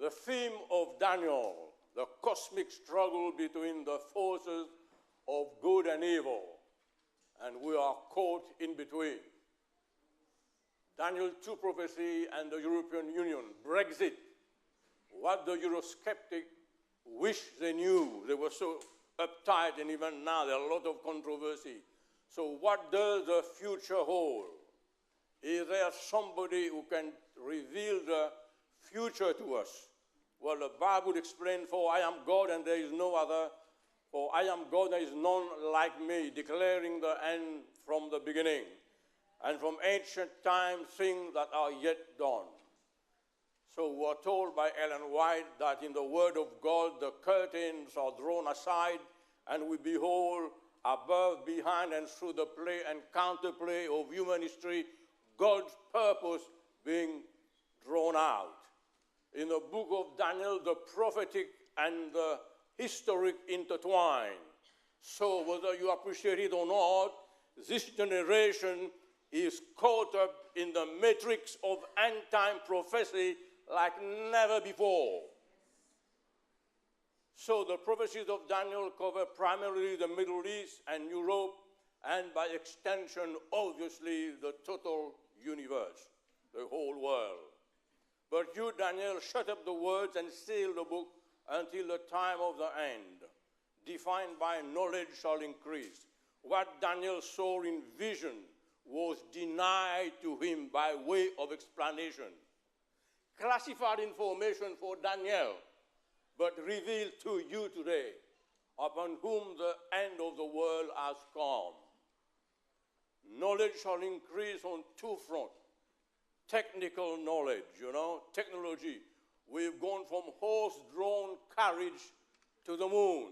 the theme of Daniel, the cosmic struggle between the forces of good and evil, and we are caught in between. Daniel 2 prophecy and the European Union, Brexit, what the Eurosceptic wish they knew. They were so uptight, and even now there are a lot of controversy. So what does the future hold? Is there somebody who can reveal the future to us? Well, the Bible explains, for I am God and there is no other. For I am God, there is none like me, declaring the end from the beginning, and from ancient times things that are yet done. So we are told by Ellen White that in the Word of God the curtains are drawn aside, and we behold above, behind, and through the play and counterplay of human history, God's purpose being drawn out. In the book of Daniel, the prophetic and the historic intertwine. So whether you appreciate it or not, this generation is caught up in the matrix of end-time prophecy like never before. So the prophecies of Daniel cover primarily the Middle East and Europe, and by extension, obviously, the total universe, the whole world. But you, Daniel, shut up the words and seal the book until the time of the end, defined by knowledge shall increase. What Daniel saw in vision was denied to him by way of explanation. Classified information for Daniel, but revealed to you today, upon whom the end of the world has come. Knowledge shall increase on two fronts. Technical knowledge, technology. We've gone from horse-drawn carriage to the moon.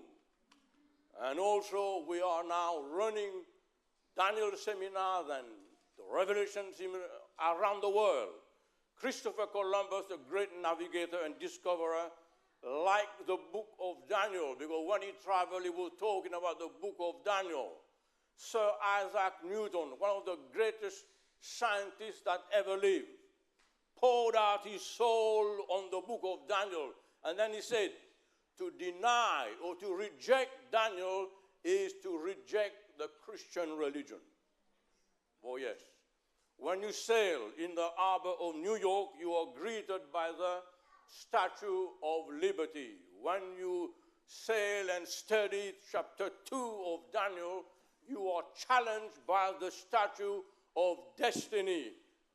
And also we are now running Daniel seminars and the Revelation seminars around the world. Christopher Columbus, the great navigator and discoverer, liked the book of Daniel, because when he traveled, he was talking about the book of Daniel. Sir Isaac Newton, one of the greatest scientists that ever lived, poured out his soul on the book of Daniel. And then he said, to deny or to reject Daniel is to reject the Christian religion. Oh, yes. When you sail in the harbor of New York, you are greeted by the Statue of Liberty. When you sail and study chapter 2 of Daniel, you are challenged by the Statue of Destiny.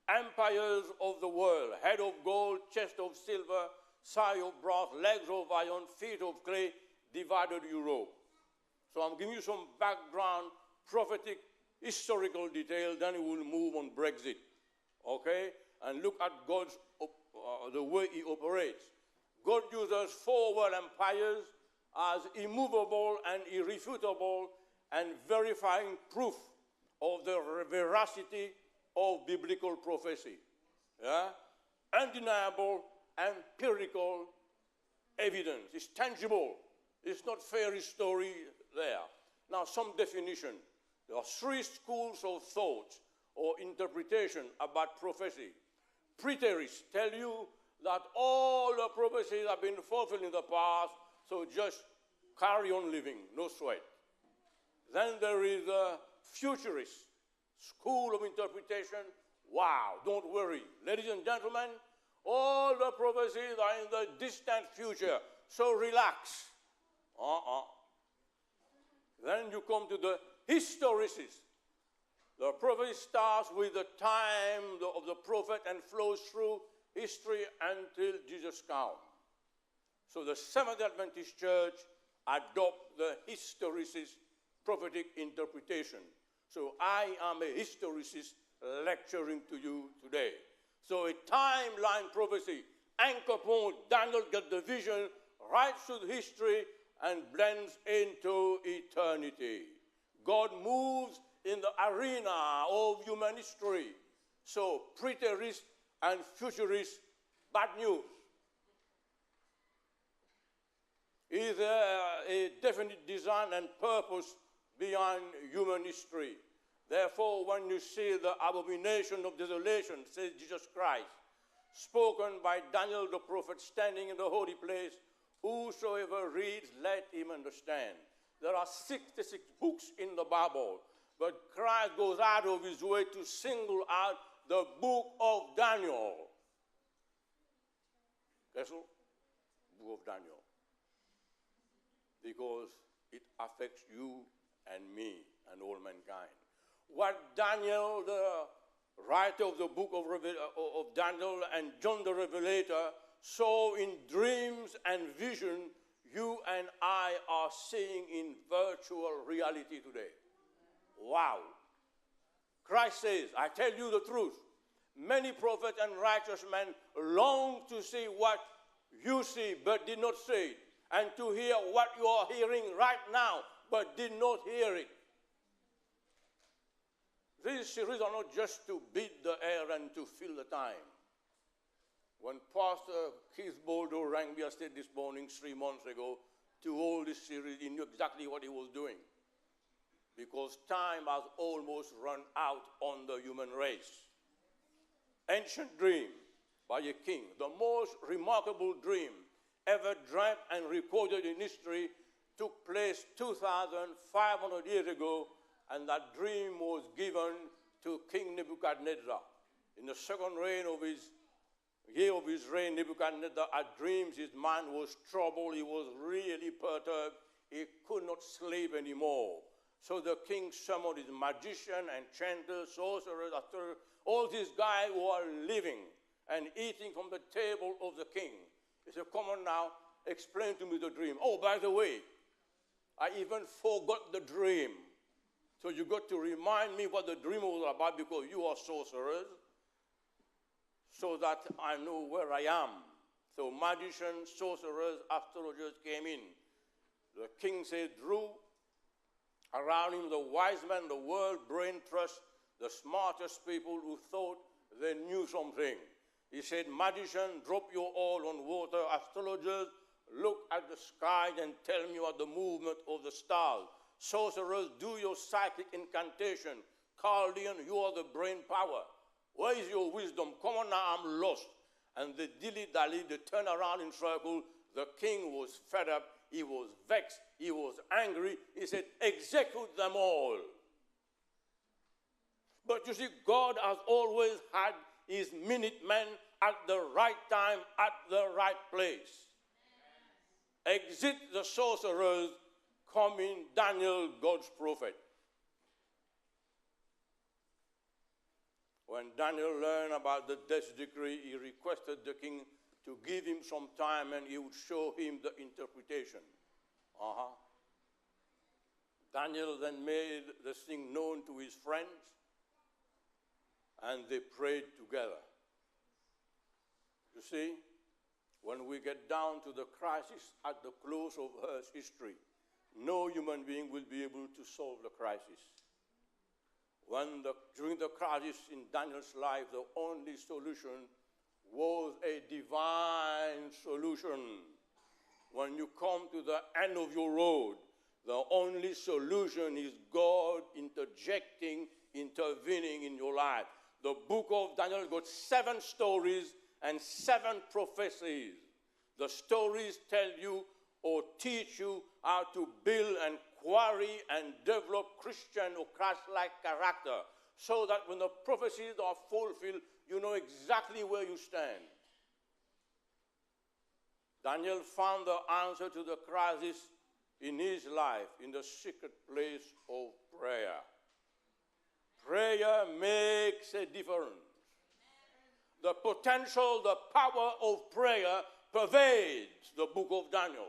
Empires of the world, head of gold, chest of silver, thigh of brass, legs of iron, feet of clay, divided Europe. So I'm giving you some background, prophetic, historical detail, then we will move on Brexit, okay? And look at God's, the way he operates. God uses four world empires as immovable and irrefutable and verifying proof of the veracity of biblical prophecy. Yeah? Undeniable, empirical evidence. It's tangible. It's not fairy story there. Now, some definition. There are three schools of thought or interpretation about prophecy. Preterists tell you that all the prophecies have been fulfilled in the past, so just carry on living, no sweat. Then there is a futurist school of interpretation. Wow, don't worry. Ladies and gentlemen, all the prophecies are in the distant future, so relax. Then you come to the historicists. The prophecy starts with the time of the prophet and flows through history until Jesus comes. So the Seventh-day Adventist Church adopt the historicist prophetic interpretation. So I am a historicist lecturing to you today. So a timeline prophecy, anchor point, Daniel gets the vision right through history and blends into eternity. God moves in the arena of human history. So preterist and futurist, bad news. Is there a definite design and purpose behind human history? Therefore, when you see the abomination of desolation, says Jesus Christ, spoken by Daniel the prophet standing in the holy place. Whosoever reads, let him understand. There are 66 books in the Bible, but Christ goes out of his way to single out the book of Daniel. Guess what? Book of Daniel. Because it affects you and me and all mankind. What Daniel, the writer of the book of Daniel, and John the Revelator saw in dreams and vision, you and I are seeing in virtual reality today. Wow. Christ says, I tell you the truth, many prophets and righteous men long to see what you see but did not see it, and to hear what you are hearing right now but did not hear it. These series are not just to beat the air and to fill the time. When Pastor Keith Boldo rang me yesterday this morning, 3 months ago, to hold this series, he knew exactly what he was doing. Because time has almost run out on the human race. Ancient dream by a king, the most remarkable dream ever dreamt and recorded in history, took place 2,500 years ago, and that dream was given to King Nebuchadnezzar. In the second year of his reign, Nebuchadnezzar had dreams. His mind was troubled. He was really perturbed. He could not sleep anymore. So the king summoned his magician, enchanters, sorcerers, all these guys who are living and eating from the table of the king. He said, come on now, explain to me the dream. Oh, by the way, I even forgot the dream. So you got to remind me what the dream was about, because you are sorcerers, so that I know where I am. So magicians, sorcerers, astrologers came in. The king said, drew around him the wise men, the world brain trust, the smartest people who thought they knew something. He said, magician, drop your oil on water. Astrologers, look at the sky and tell me what the movement of the stars. Sorcerers, do your psychic incantation. Chaldean, you are the brain power. Where is your wisdom? Come on now, I'm lost. And they dilly-dally, they turned around in circle. The king was fed up. He was vexed. He was angry. He said, execute them all. But you see, God has always had his Minutemen at the right time, at the right place. Exit the sorcerers, come in Daniel, God's prophet. When Daniel learned about the death decree, he requested the king to give him some time and he would show him the interpretation. Daniel then made the thing known to his friends, and they prayed together. You see, when we get down to the crisis at the close of Earth's history, no human being will be able to solve the crisis. During the crisis in Daniel's life, the only solution was a divine solution. When you come to the end of your road, the only solution is God interjecting, intervening in your life. The book of Daniel got 7 stories and 7 prophecies. The stories tell you or teach you how to build and quarry and develop Christian or Christ-like character, so that when the prophecies are fulfilled, you know exactly where you stand. Daniel found the answer to the crisis in his life in the secret place of prayer. Prayer makes a difference. The potential, the power of prayer pervades the book of Daniel.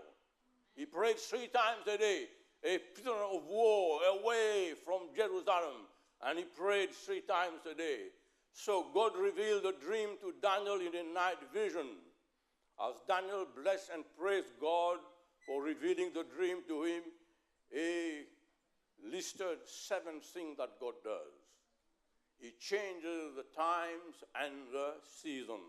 He prayed 3 times a day, a prisoner of war away from Jerusalem, and he prayed 3 times a day. So God revealed the dream to Daniel in a night vision. As Daniel blessed and praised God for revealing the dream to him, he listed 7 things that God does. He changes the times and the season.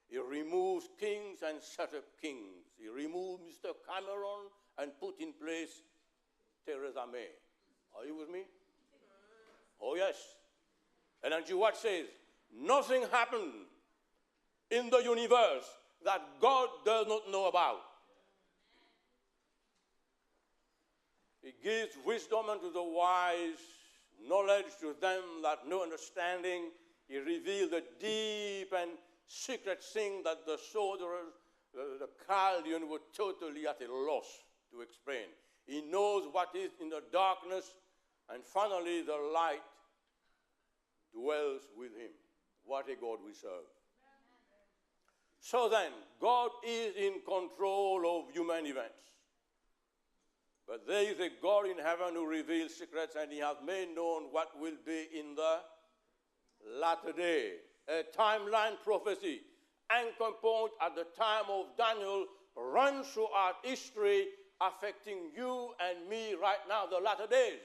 He removes kings and set up kings. He removed Mr. Cameron and put in place Theresa May. Are you with me? Oh, yes. And then what says? Nothing happened in the universe that God does not know about. He gives wisdom unto the wise, knowledge to them that know understanding. He reveals the deep and secret thing that the sorcerers, the Chaldean, were totally at a loss to explain. He knows what is in the darkness, and finally the light dwells with him. What a God we serve. So then, God is in control of human events. But there is a God in heaven who reveals secrets, and he has made known what will be in the latter day. A timeline prophecy, anchor point at the time of Daniel, runs throughout history, affecting you and me right now, the latter days.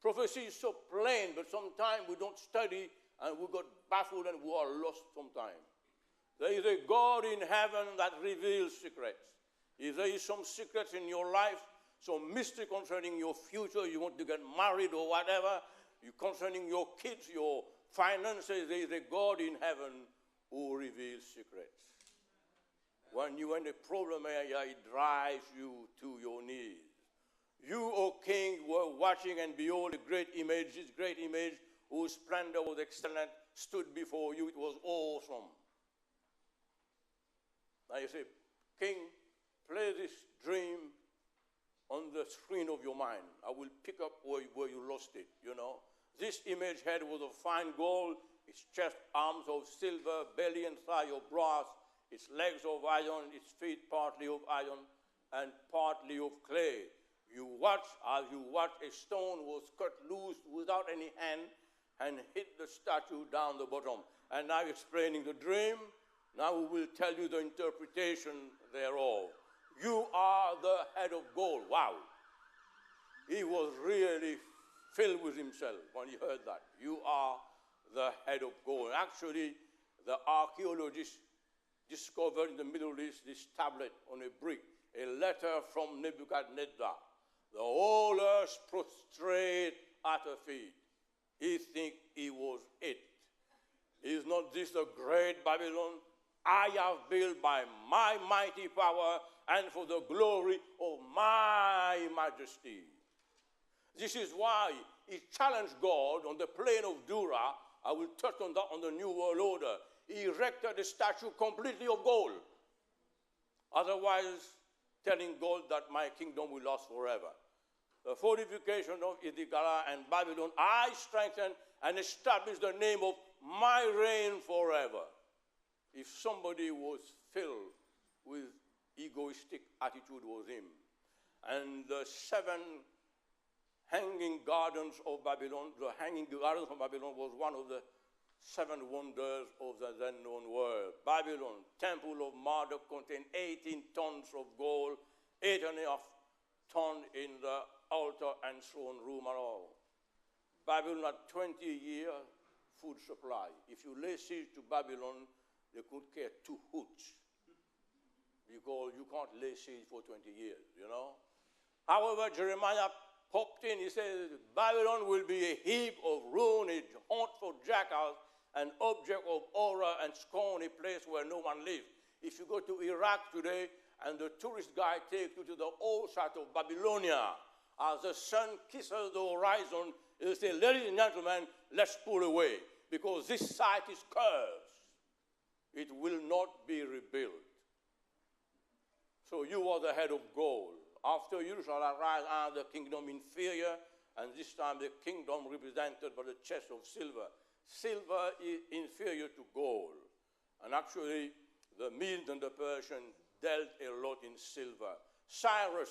Prophecy is so plain, but sometimes we don't study, and we got baffled and we are lost sometimes. There is a God in heaven that reveals secrets. If there is some secrets in your life, some mystery concerning your future, you want to get married or whatever, concerning your kids, your finances, there is a God in heaven who reveals secrets. When you're in a problem area, it drives you to your knees. You, O king, were watching, and behold, a great image, this great image, whose splendor was excellent, stood before you. It was awesome. Now you say, King, play this dream on the screen of your mind. I will pick up where you lost it, you know. This image head was of fine gold, its chest, arms of silver, belly and thigh of brass, its legs of iron, its feet partly of iron and partly of clay. As you watch, a stone was cut loose without any hand and hit the statue down the bottom. And now explaining the dream, now we will tell you the interpretation thereof. You are the head of gold. Wow. He was really filled with himself when he heard that. You are the head of gold. Actually, the archaeologists discovered in the Middle East this tablet on a brick, a letter from Nebuchadnezzar. The whole earth prostrate at her feet. He thinks he was it. Is not this the great Babylon I have built by my mighty power and for the glory of my majesty? This is why he challenged God on the plain of Dura. I will touch on that on the New World Order. He erected a statue completely of gold. Otherwise, telling God that my kingdom will last forever. The fortification of Idikara and Babylon, I strengthen and establish the name of my reign forever. If somebody was filled with egoistic attitude, was him. And the 7 hanging gardens of Babylon, the hanging gardens of Babylon was one of the 7 wonders of the then known world. Babylon, temple of Marduk, contained 18 tons of gold, 8.5 tons in the altar and throne room and all. Babylon had 20-year food supply. If you lay siege to Babylon, they could care 2 hoots, because you can't lay siege for 20 years, you know. However, Jeremiah popped in. He says, Babylon will be a heap of ruin, a haunt for jackals, an object of horror and scorn, a place where no one lives. If you go to Iraq today and the tourist guide takes you to the old site of Babylonia, as the sun kisses the horizon, he'll say, ladies and gentlemen, let's pull away, because this site is cursed. It will not be rebuilt. So you are the head of gold. After you shall arise another kingdom inferior, and this time the kingdom represented by the chest of silver. Silver is inferior to gold. And actually, the Medes and the Persians dealt a lot in silver. Cyrus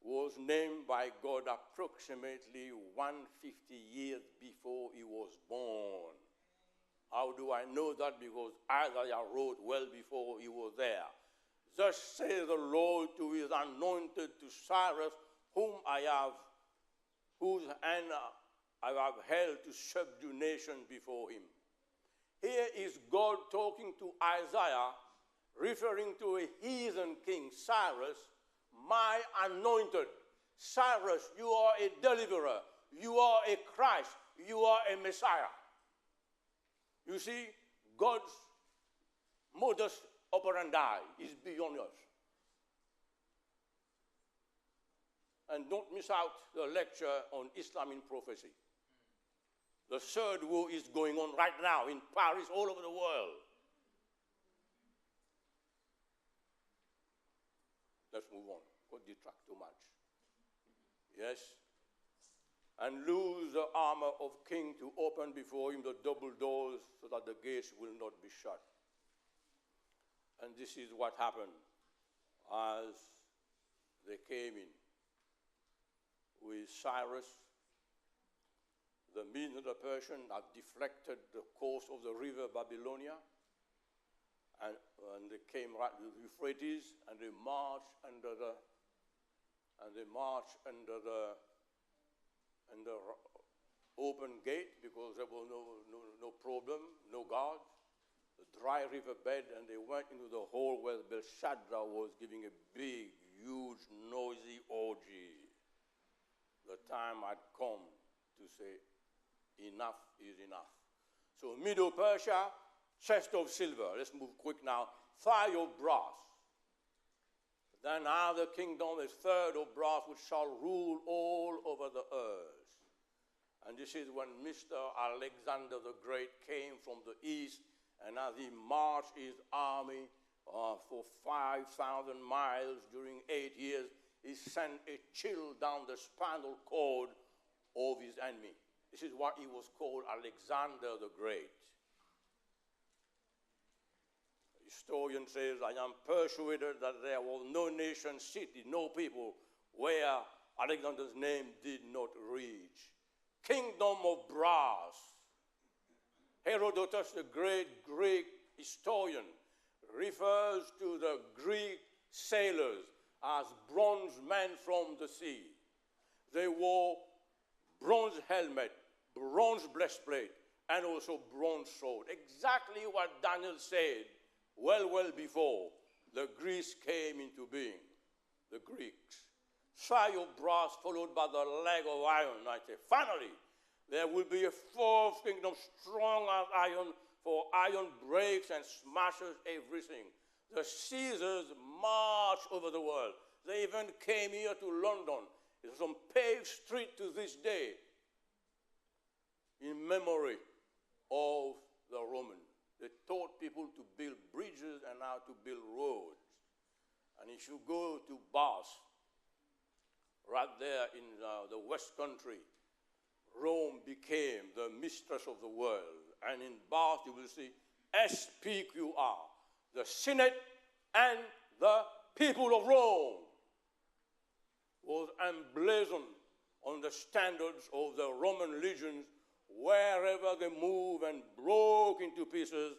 was named by God approximately 150 years before he was born. How do I know that? Because Isaiah wrote well before he was there. Thus says the Lord to his anointed, to Cyrus, whose hand I have held to subdue nations before him. Here is God talking to Isaiah, referring to a heathen king, Cyrus, my anointed. Cyrus, you are a deliverer. You are a Christ. You are a Messiah. You see, God's modus operandi is beyond us. And don't miss out the lecture on Islam in prophecy. The third war is going on right now in Paris, all over the world. Let's move on. Don't detract too much. Yes? And loose the armor of king to open before him the double doors so that the gates will not be shut. And this is what happened as they came in with Cyrus. The Medes and the Persians have deflected the course of the river Babylonia, and they came right to the Euphrates, and they marched under the open gate because there was no problem, no guards, the dry riverbed, and they went into the hall where Belshazzar was giving a big, huge, noisy orgy. The time had come to say, enough is enough. So Medo-Persia, chest of silver. Let's move quick now. Thigh of brass. Then other kingdom, a third of brass, which shall rule all over the earth. And this is when Mr. Alexander the Great came from the east, and as he marched his army for 5,000 miles during 8 years, he sent a chill down the spinal cord of his enemy. This is what he was called, Alexander the Great. The historian says, I am persuaded that there was no nation, city, no people where Alexander's name did not reach. Kingdom of brass. Herodotus, the great Greek historian, refers to the Greek sailors as bronze men from the sea. They wore bronze helmet, bronze breastplate, and also bronze sword. Exactly what Daniel said well before the Greeks came into being, the Greeks. Thigh of brass followed by the leg of iron. I say, finally, there will be a fourth kingdom, strong as iron, for iron breaks and smashes everything. The Caesars marched over the world. They even came here to London. It's on paved street to this day in memory of the Romans. They taught people to build bridges and how to build roads. And if you go to Bath, right there in the West Country, Rome became the mistress of the world. And in Bath, you will see SPQR, the Senate and the people of Rome, was emblazoned on the standards of the Roman legions wherever they moved and broke into pieces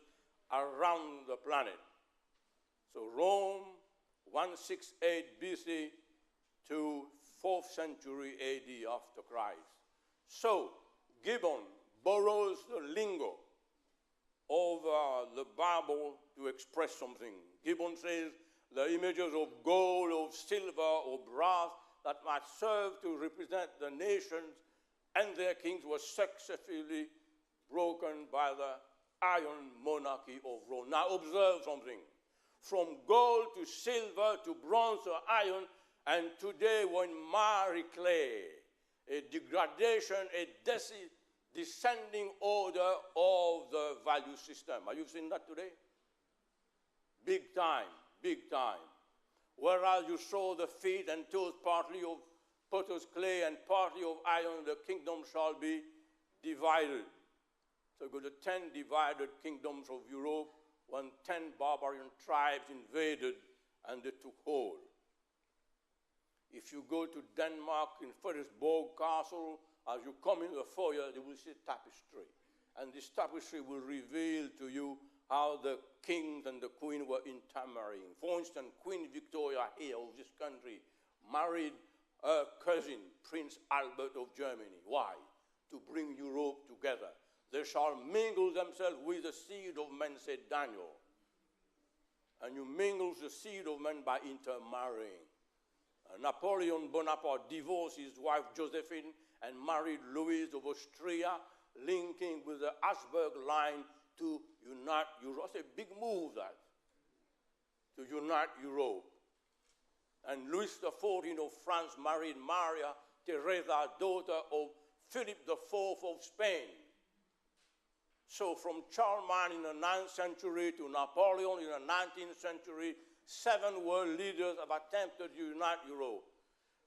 around the planet. So Rome, 168 BC to 4th century AD after Christ. So Gibbon borrows the lingo of the Bible to express something. Gibbon says the images of gold, of silver, or brass that might serve to represent the nations and their kings were successfully broken by the iron monarchy of Rome. Now observe something. From gold to silver to bronze to iron, and today we're in miry clay, a degradation, a descending order of the value system. Have you seen that today? Big time, big time. Whereas you saw the feet and toes partly of potter's clay and partly of iron, the kingdom shall be divided. So go to 10 divided kingdoms of Europe when 10 barbarian tribes invaded and they took hold. If you go to Denmark in Frederiksborg Castle, as you come in the foyer, you will see tapestry. And this tapestry will reveal to you how the kings and the queen were intermarrying. For instance, Queen Victoria here of this country married her cousin, Prince Albert of Germany. Why? To bring Europe together. They shall mingle themselves with the seed of men, said Daniel. And you mingle the seed of men by intermarrying. Napoleon Bonaparte divorced his wife Josephine and married Louise of Austria, linking with the Habsburg line to unite Europe. It's a big move, that, to unite Europe. And Louis XIV of France married Maria Theresa, daughter of Philip IV of Spain. So from Charlemagne in the 9th century to Napoleon in the 19th century, 7 world leaders have attempted to unite Europe.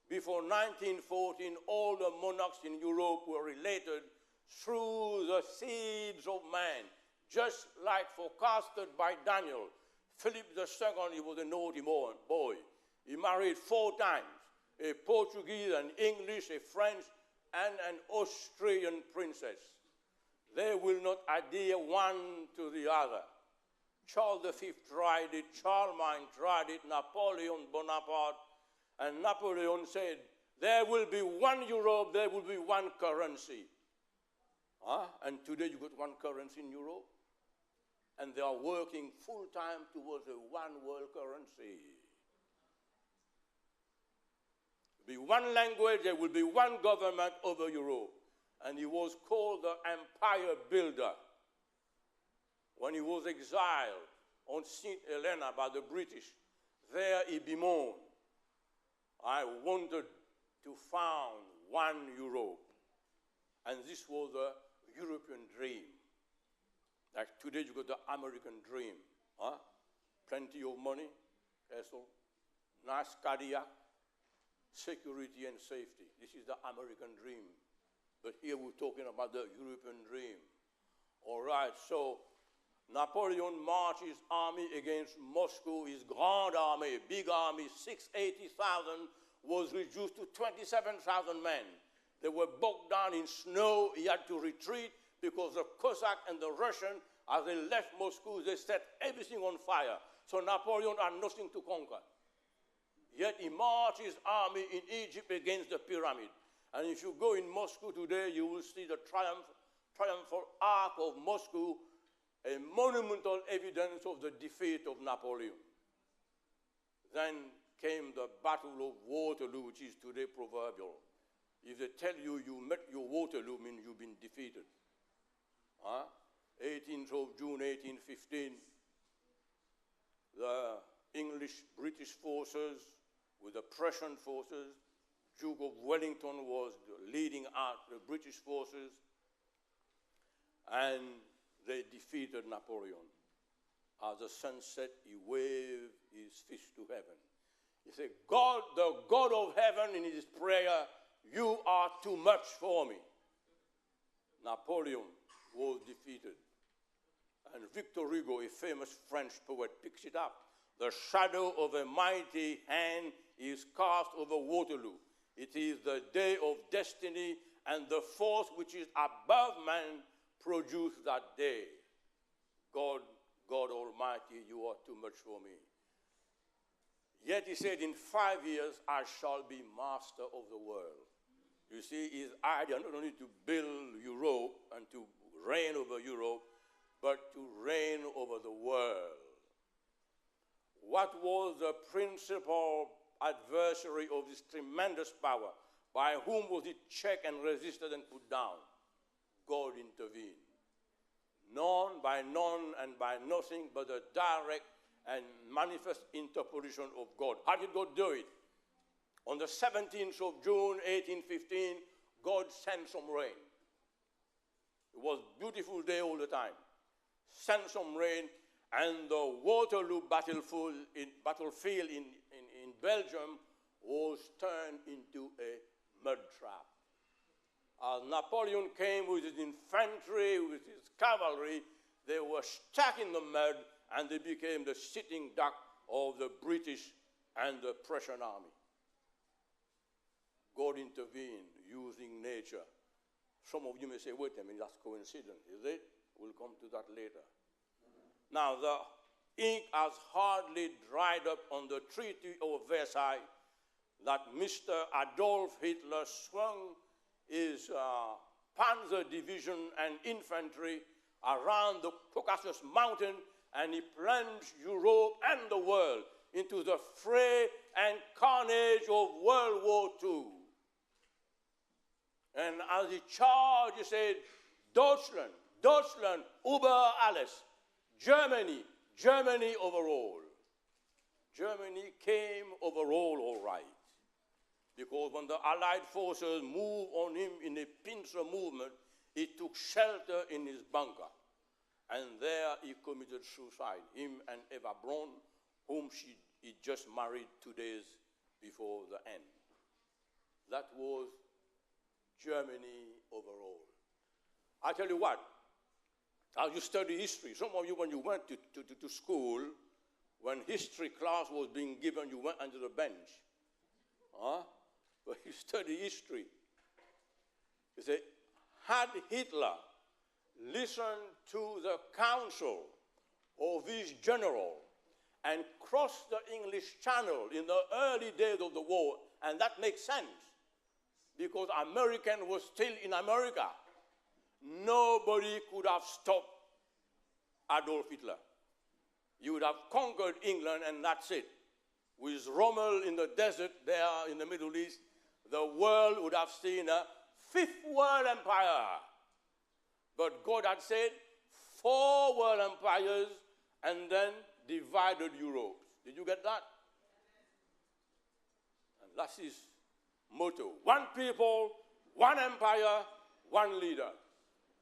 Before 1914, all the monarchs in Europe were related through the seeds of man, just like forecasted by Daniel. Philip II, he was a naughty boy. He married 4 times, a Portuguese, an English, a French, and an Austrian princess. They will not adhere one to the other. Charles V tried it, Charlemagne tried it, Napoleon Bonaparte, and Napoleon said, there will be one Europe, there will be one currency. And today you got one currency in Europe, and they are working full-time towards a one world currency. There will be one language, there will be one government over Europe. And he was called the Empire Builder. When he was exiled on St. Helena by the British, there he bemoaned, I wanted to found one Europe. And this was the European dream. Like today you got the American dream. Plenty of money, castle, nice Cadillac, security and safety. This is the American dream. But here we're talking about the European dream. All right, so Napoleon marched his army against Moscow. His grand army, big army, 680,000, was reduced to 27,000 men. They were bogged down in snow. He had to retreat because the Cossack and the Russian, as they left Moscow, they set everything on fire. So Napoleon had nothing to conquer. Yet he marched his army in Egypt against the pyramid. And if you go in Moscow today, you will see the triumphal arch of Moscow, a monumental evidence of the defeat of Napoleon. Then came the Battle of Waterloo, which is today proverbial. If they tell you you met your Waterloo, means you've been defeated. 18th of June, 1815, the English-British forces with the Prussian forces, Duke of Wellington was leading out the British forces, and they defeated Napoleon. As the sun set, he waved his fist to heaven. He said, God, the God of heaven, in his prayer, you are too much for me. Napoleon was defeated. And Victor Hugo, a famous French poet, picks it up. The shadow of a mighty hand is cast over Waterloo. It is the day of destiny, and the force which is above man produced that day. God Almighty, you are too much for me. Yet he said, in 5 years, I shall be master of the world. You see, his idea not only to build Europe and to reign over Europe, but to reign over the world. What was the principal adversary of this tremendous power? By whom was it checked and resisted and put down? God intervened. None by none and by nothing but the direct and manifest interposition of God. How did God do it? On the 17th of June, 1815, God sent some rain. It was a beautiful day all the time. Sent some rain, and the Waterloo battlefield in Belgium was turned into a mud trap. As Napoleon came with his infantry, with his cavalry, they were stuck in the mud, and they became the sitting duck of the British and the Prussian army. God intervened using nature. Some of you may say, wait a minute, that's coincidence, is it? We'll come to that later. Now, the ink has hardly dried up on the Treaty of Versailles that Mr. Adolf Hitler swung his panzer division and infantry around the Caucasus Mountain, and he plunged Europe and the world into the fray and carnage of World War II. And as he charged, he said, Deutschland, Deutschland über alles. Germany overall. Germany came overall all right. Because when the Allied forces moved on him in a pincer movement, he took shelter in his bunker. And there he committed suicide, him and Eva Braun, whom he just married 2 days before the end. That was Germany overall. I tell you what, as you study history, some of you, when you went to school, when history class was being given, you went under the bench. But you study history. You say, had Hitler listened to the counsel of his general and crossed the English Channel in the early days of the war, and that makes sense, because American was still in America, nobody could have stopped Adolf Hitler. You would have conquered England, and that's it. With Rommel in the desert there in the Middle East, the world would have seen a fifth world empire. But God had said 4 world empires and then divided Europe. Did you get that? And that's his motto. 1 people, 1 empire, 1 leader.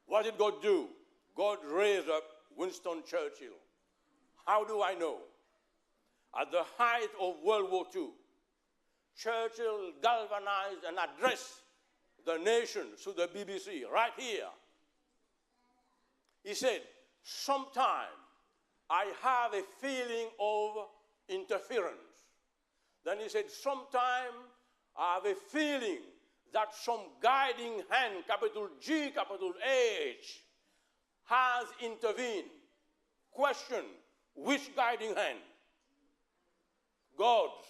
What did God do? God raised up Winston Churchill. How do I know? At the height of World War II, Churchill galvanized and addressed the nation through the BBC right here. He said, sometime I have a feeling of interference. Then he said, sometime I have a feeling that some guiding hand, capital G, capital H, has intervened. Question, which guiding hand? God's.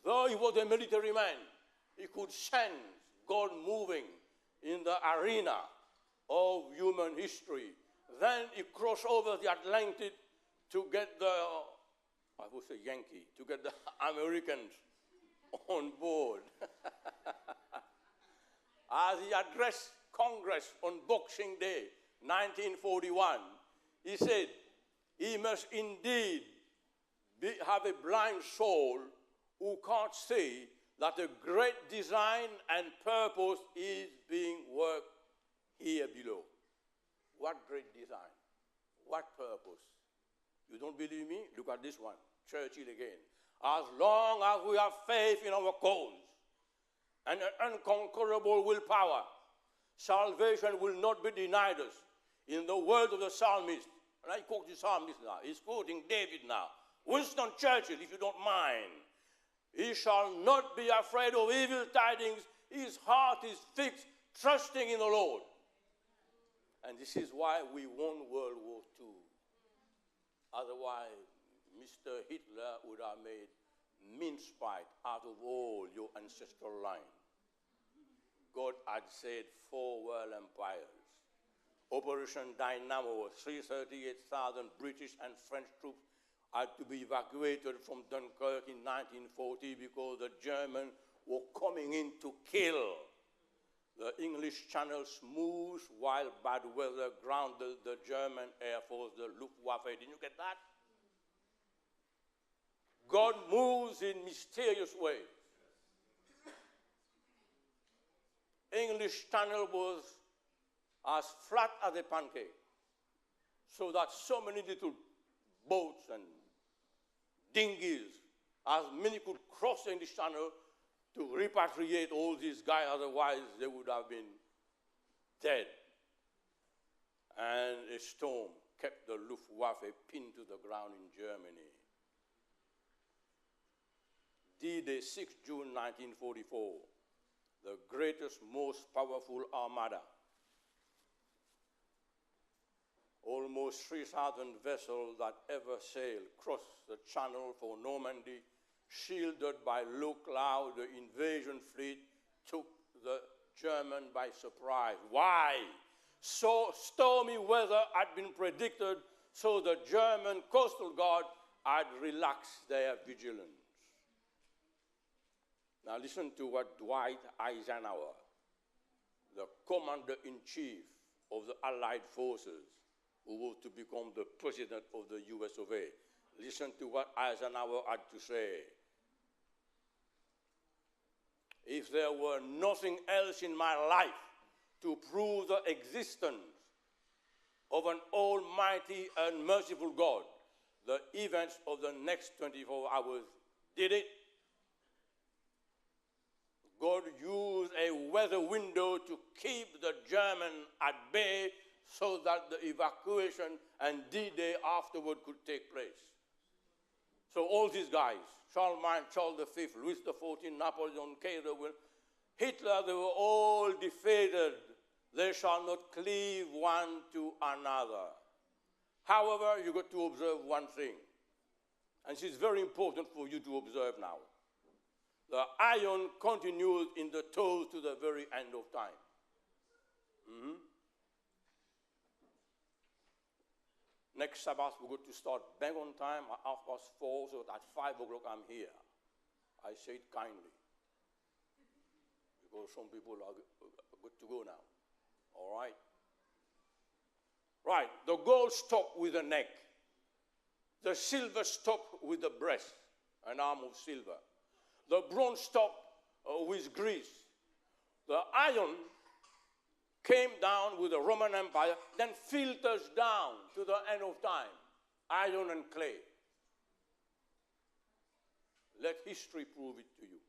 Though he was a military man, he could sense God moving in the arena of human history. Then he crossed over the Atlantic to get the, I would say Yankee, to get the Americans on board. As he addressed Congress on Boxing Day, 1941, he said, he must indeed have a blind soul who can't see that a great design and purpose is being worked here below. What great design? What purpose? You don't believe me? Look at this one, Churchill again. As long as we have faith in our cause and an unconquerable willpower, salvation will not be denied us. In the words of the psalmist, and I quote the psalmist now, he's quoting David now. Winston Churchill, if you don't mind. He shall not be afraid of evil tidings. His heart is fixed, trusting in the Lord. And this is why we won World War II. Otherwise, Mr. Hitler would have made mincemeat out of all your ancestral line. God had said 4 world empires. Operation Dynamo, 338,000 British and French troops had to be evacuated from Dunkirk in 1940 because the Germans were coming in to kill. The English Channel smooth while bad weather grounded the German Air Force, the Luftwaffe. Didn't you get that? God moves in mysterious ways. English Channel was as flat as a pancake, so that so many little boats and dinghies, as many could cross the English Channel to repatriate all these guys, otherwise they would have been dead. And a storm kept the Luftwaffe pinned to the ground in Germany. D-Day, 6 June 1944, the greatest, most powerful armada. Almost 3,000 vessels that ever sailed crossed the channel for Normandy, shielded by low cloud. The invasion fleet took the German by surprise. Why? So stormy weather had been predicted, so the German coastal guard had relaxed their vigilance. Now listen to what Dwight Eisenhower, the commander-in-chief of the Allied forces who was to become the president of the US of A. Listen to what Eisenhower had to say. If there were nothing else in my life to prove the existence of an almighty and merciful God, the events of the next 24 hours did it. God used a weather window to keep the Germans at bay so that the evacuation and D-Day afterward could take place. So all these guys, Charlemagne, Charles V, Louis XIV, Napoleon, Hitler, they were all defeated. They shall not cleave one to another. However, you've got to observe one thing, and this is very important for you to observe now. The iron continues in the toes to the very end of time. Next Sabbath, we're going to start bang on time at 4:30, so at 5 o'clock I'm here. I say it kindly, because some people are good to go now. All right? Right, the gold stopped with the neck. The silver stopped with the breast, an arm of silver. The bronze stopped with grease. The iron came down with the Roman Empire, then filters down to the end of time, iron and clay. Let history prove it to you.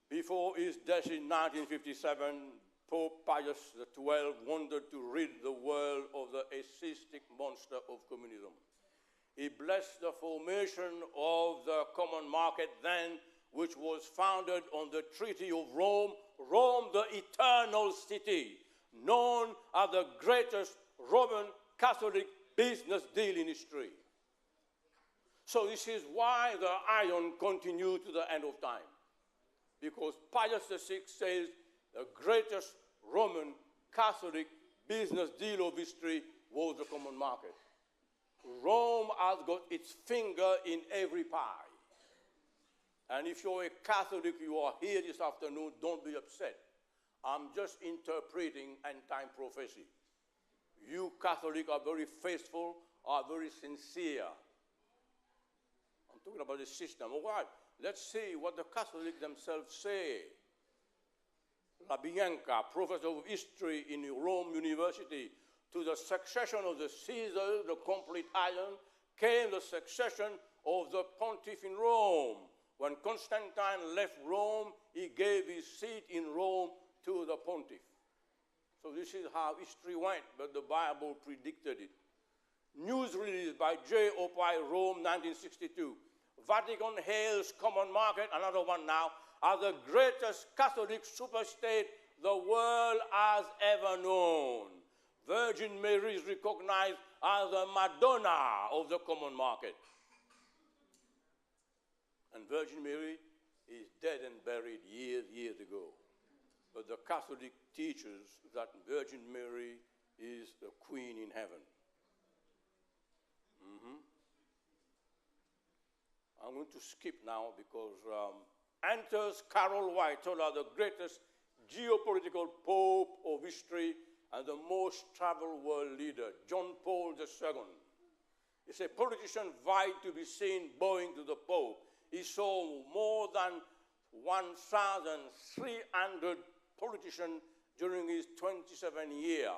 Before his death in 1957, Pope Pius XII wanted to rid the world of the atheistic monster of communism. He blessed the formation of the common market then, which was founded on the Treaty of Rome, Rome the eternal city, known as the greatest Roman Catholic business deal in history. So this is why the iron continued to the end of time. Because Pius VI says the greatest Roman Catholic business deal of history was the common market. Rome has got its finger in every pie. And if you're a Catholic, you are here this afternoon, don't be upset. I'm just interpreting end-time prophecy. You Catholics are very faithful, are very sincere. I'm talking about the system. All right, let's see what the Catholics themselves say. La Bianca, professor of history in Rome University, to the succession of the Caesars, the complete iron, came the succession of the pontiff in Rome. When Constantine left Rome, he gave his seat in Rome to the pontiff. So this is how history went, but the Bible predicted it. News release by J. Opie, Rome, 1962. Vatican hails common market, another one now, as the greatest Catholic superstate the world has ever known. Virgin Mary is recognized as the Madonna of the common market. And Virgin Mary is dead and buried years ago. But the Catholic teaches that Virgin Mary is the queen in heaven. I'm going to skip now because enters Carol White, the greatest geopolitical pope of history and the most traveled world leader, John Paul II. He's a politician vied to be seen bowing to the Pope. He saw more than 1,300 politicians during his 27-year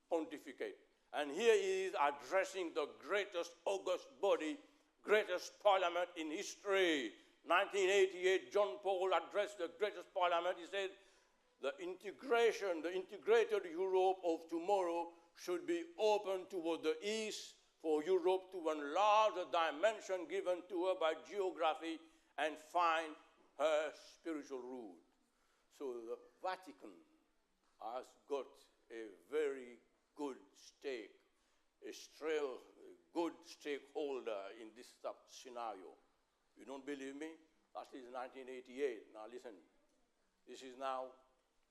pontificate. And here he is addressing the greatest august body, greatest parliament in history. 1988, John Paul addressed the greatest parliament. He said, the integrated Europe of tomorrow should be open toward the east for Europe to enlarge the dimension given to her by geography and find her spiritual root. So the Vatican has got a very good stake, a good stakeholder in this scenario. You don't believe me? That is 1988. Now listen, this is now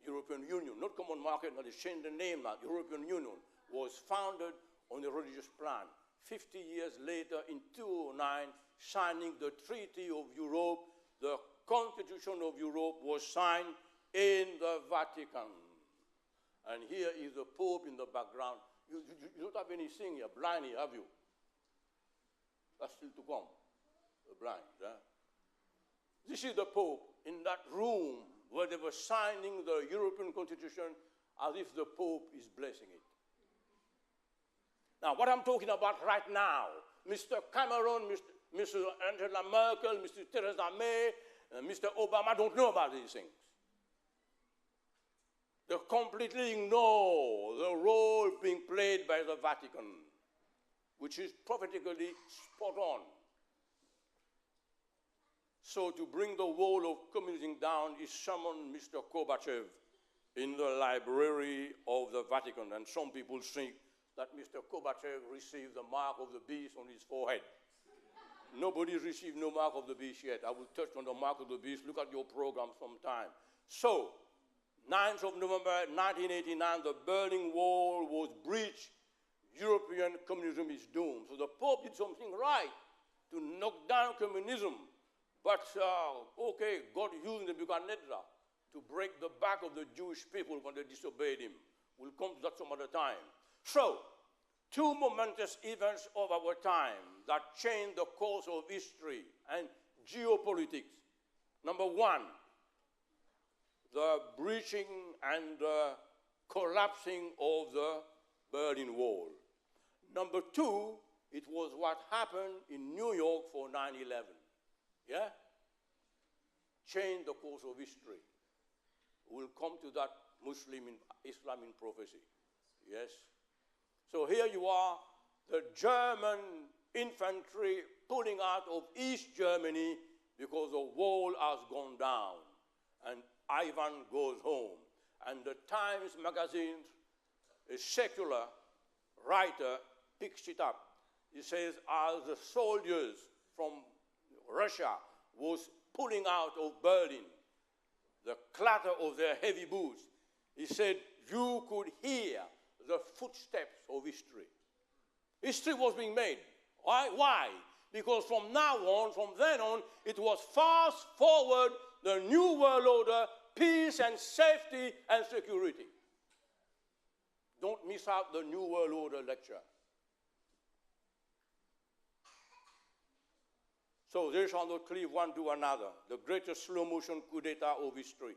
European Union, not common market, now they changed the name now. European Union was founded on a religious plan. 50 years later, in 2009, signing the Treaty of Europe, the Constitution of Europe was signed in the Vatican. And here is the Pope in the background. You don't have anything here, blind here, have you? That's still to come, the blind. Yeah? This is the Pope in that room where they were signing the European Constitution as if the Pope is blessing it. Now, what I'm talking about right now, Mr. Cameron, Mrs. Angela Merkel, Mr. Theresa May, Mr. Obama don't know about these things. They completely ignore the role being played by the Vatican, which is prophetically spot on. So to bring the wall of communism down, he summoned Mr. Gorbachev in the library of the Vatican. And some people think that Mr. Gorbachev received the mark of the beast on his forehead. Nobody received no mark of the beast yet. I will touch on the mark of the beast. Look at your program sometime. So, 9th of November 1989, the Berlin Wall was breached. European communism is doomed. So the Pope did something right to knock down communism. But, okay, God used Nebuchadnezzar to break the back of the Jewish people when they disobeyed him. We'll come to that some other time. So, two momentous events of our time that changed the course of history and geopolitics. Number one, the breaching and collapsing of the Berlin Wall. Number two, it was what happened in New York for 9/11. Yeah? Changed the course of history. We'll come to that Islam in prophecy. Yes? So here you are, the German infantry pulling out of East Germany because the wall has gone down. And Ivan goes home. And the Times magazine, a secular writer, picks it up. He says, as the soldiers from Russia was pulling out of Berlin, the clatter of their heavy boots, he said, you could hear the footsteps of history. History was being made. Why? Why? Because from now on, from then on, it was fast forward the new world order, peace and safety and security. Don't miss out the new world order lecture. So they shall not cleave one to another. The greatest slow-motion coup d'etat of history.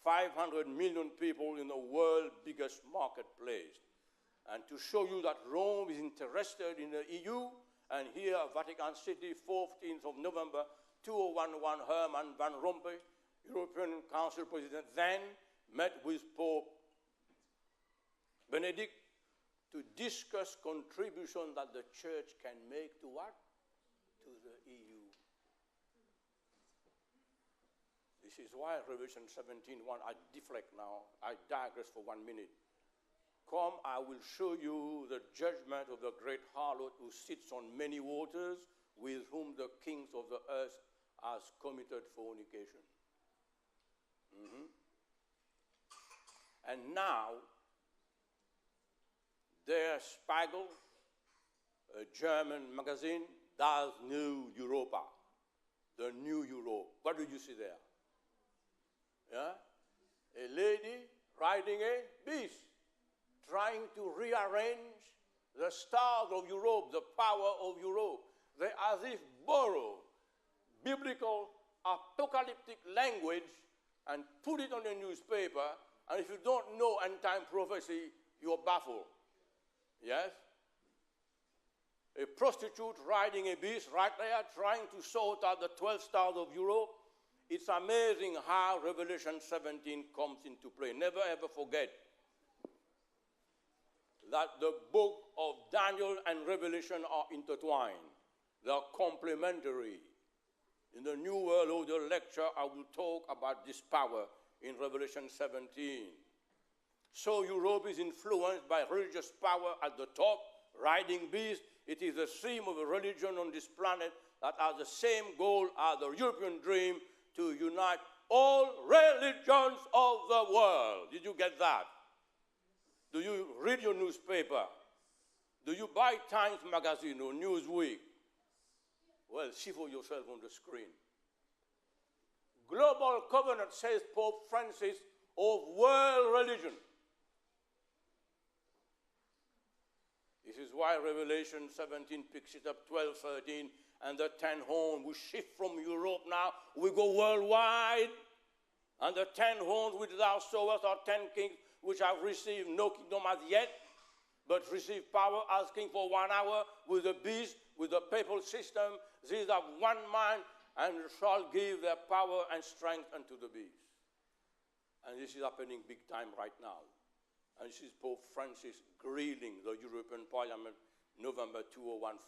500 million people in the world's biggest marketplace. And to show you that Rome is interested in the EU, and here, Vatican City, 14th of November, 2011, Herman Van Rompuy, European Council President, then met with Pope Benedict to discuss contribution that the church can make to what? To the EU. This is why Revelation 17:1, I deflect now, I digress for 1 minute. Come, I will show you the judgment of the great harlot who sits on many waters, with whom the kings of the earth has committed fornication. And now, Der Spiegel, a German magazine, does New Europa, the new Europe. What do you see there? Yeah? A lady riding a beast, trying to rearrange the stars of Europe, the power of Europe. They as if borrow biblical, apocalyptic language and put it on the newspaper, and if you don't know end-time prophecy, you're baffled. Yes? A prostitute riding a beast right there, trying to sort out the 12 stars of Europe. It's amazing how Revelation 17 comes into play. Never ever forget that the book of Daniel and Revelation are intertwined. They are complementary. In the New World Order lecture, I will talk about this power in Revelation 17. So Europe is influenced by religious power at the top, riding beast. It is the theme of a religion on this planet that has the same goal as the European dream, to unite all religions of the world. Did you get that? Do you read your newspaper? Do you buy Times Magazine or Newsweek? Well, see for yourself on the screen. global covenant, says Pope Francis, of world religion. This is why Revelation 17 picks it up, 12, 13, and the 10 horns. We shift from Europe now, we go worldwide. And the 10 horns which thou sawest are 10 kings which have received no kingdom as yet, but receive power as king for 1 hour with the beast, with the papal system. These have one mind and shall give their power and strength unto the beast. And this is happening big time right now. And this is Pope Francis greeting the European Parliament, November 2014.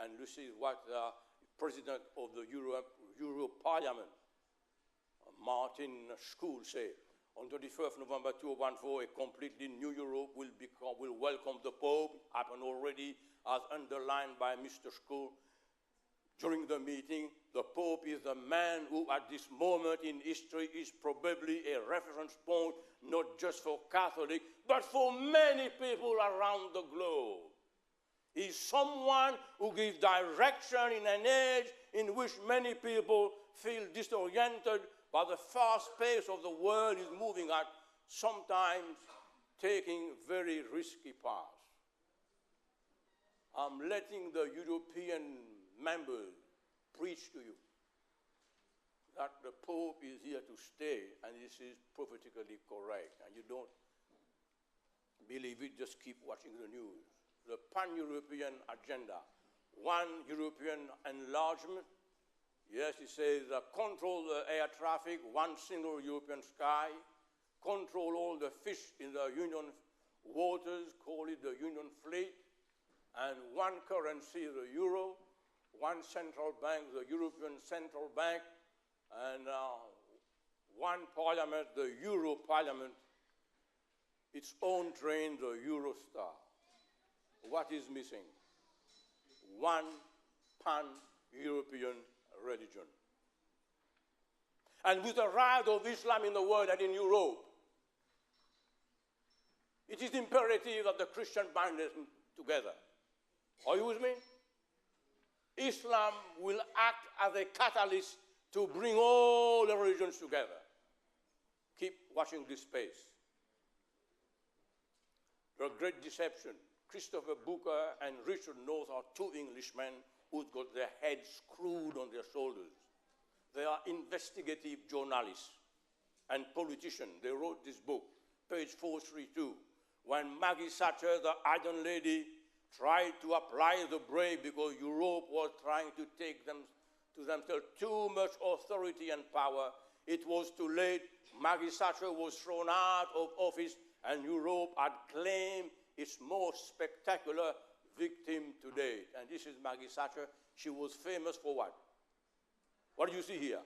And this is what the President of the Euro Parliament, Martin Schulz, said. On 21st November 2014, a completely new Europe will welcome the Pope. Happened already, as underlined by Mr. Schulz during the meeting. The Pope is the man who, at this moment in history, is probably a reference point, not just for Catholics, but for many people around the globe. He's someone who gives direction in an age in which many people feel disoriented by the fast pace of the world is moving at, sometimes taking very risky paths. I'm letting the European members preach to you that the Pope is here to stay, and this is prophetically correct. And you don't believe it, just keep watching the news. The pan-European agenda, one European enlargement. Yes, it says control the air traffic, one single European sky, control all the fish in the Union waters, call it the Union fleet, and one currency, the euro, one central bank, the European Central Bank, and one parliament, the Euro Parliament, its own train, the Eurostar. What is missing? One pan-European religion. And with the rise of Islam in the world and in Europe, it is imperative that the Christian bind them together. Are you with me? Islam will act as a catalyst to bring all the religions together. Keep watching this space. The Great Deception. Christopher Booker and Richard North are two Englishmen who've got their heads screwed on their shoulders. They are investigative journalists and politicians. They wrote this book, page 432. When Maggie Thatcher, the Iron Lady, tried to apply the brake because Europe was trying to take them to themselves too much authority and power, it was too late. Maggie Thatcher was thrown out of office, and Europe had claimed its most spectacular victim to date. And this is Maggie Thatcher. She was famous for what? What do you see here?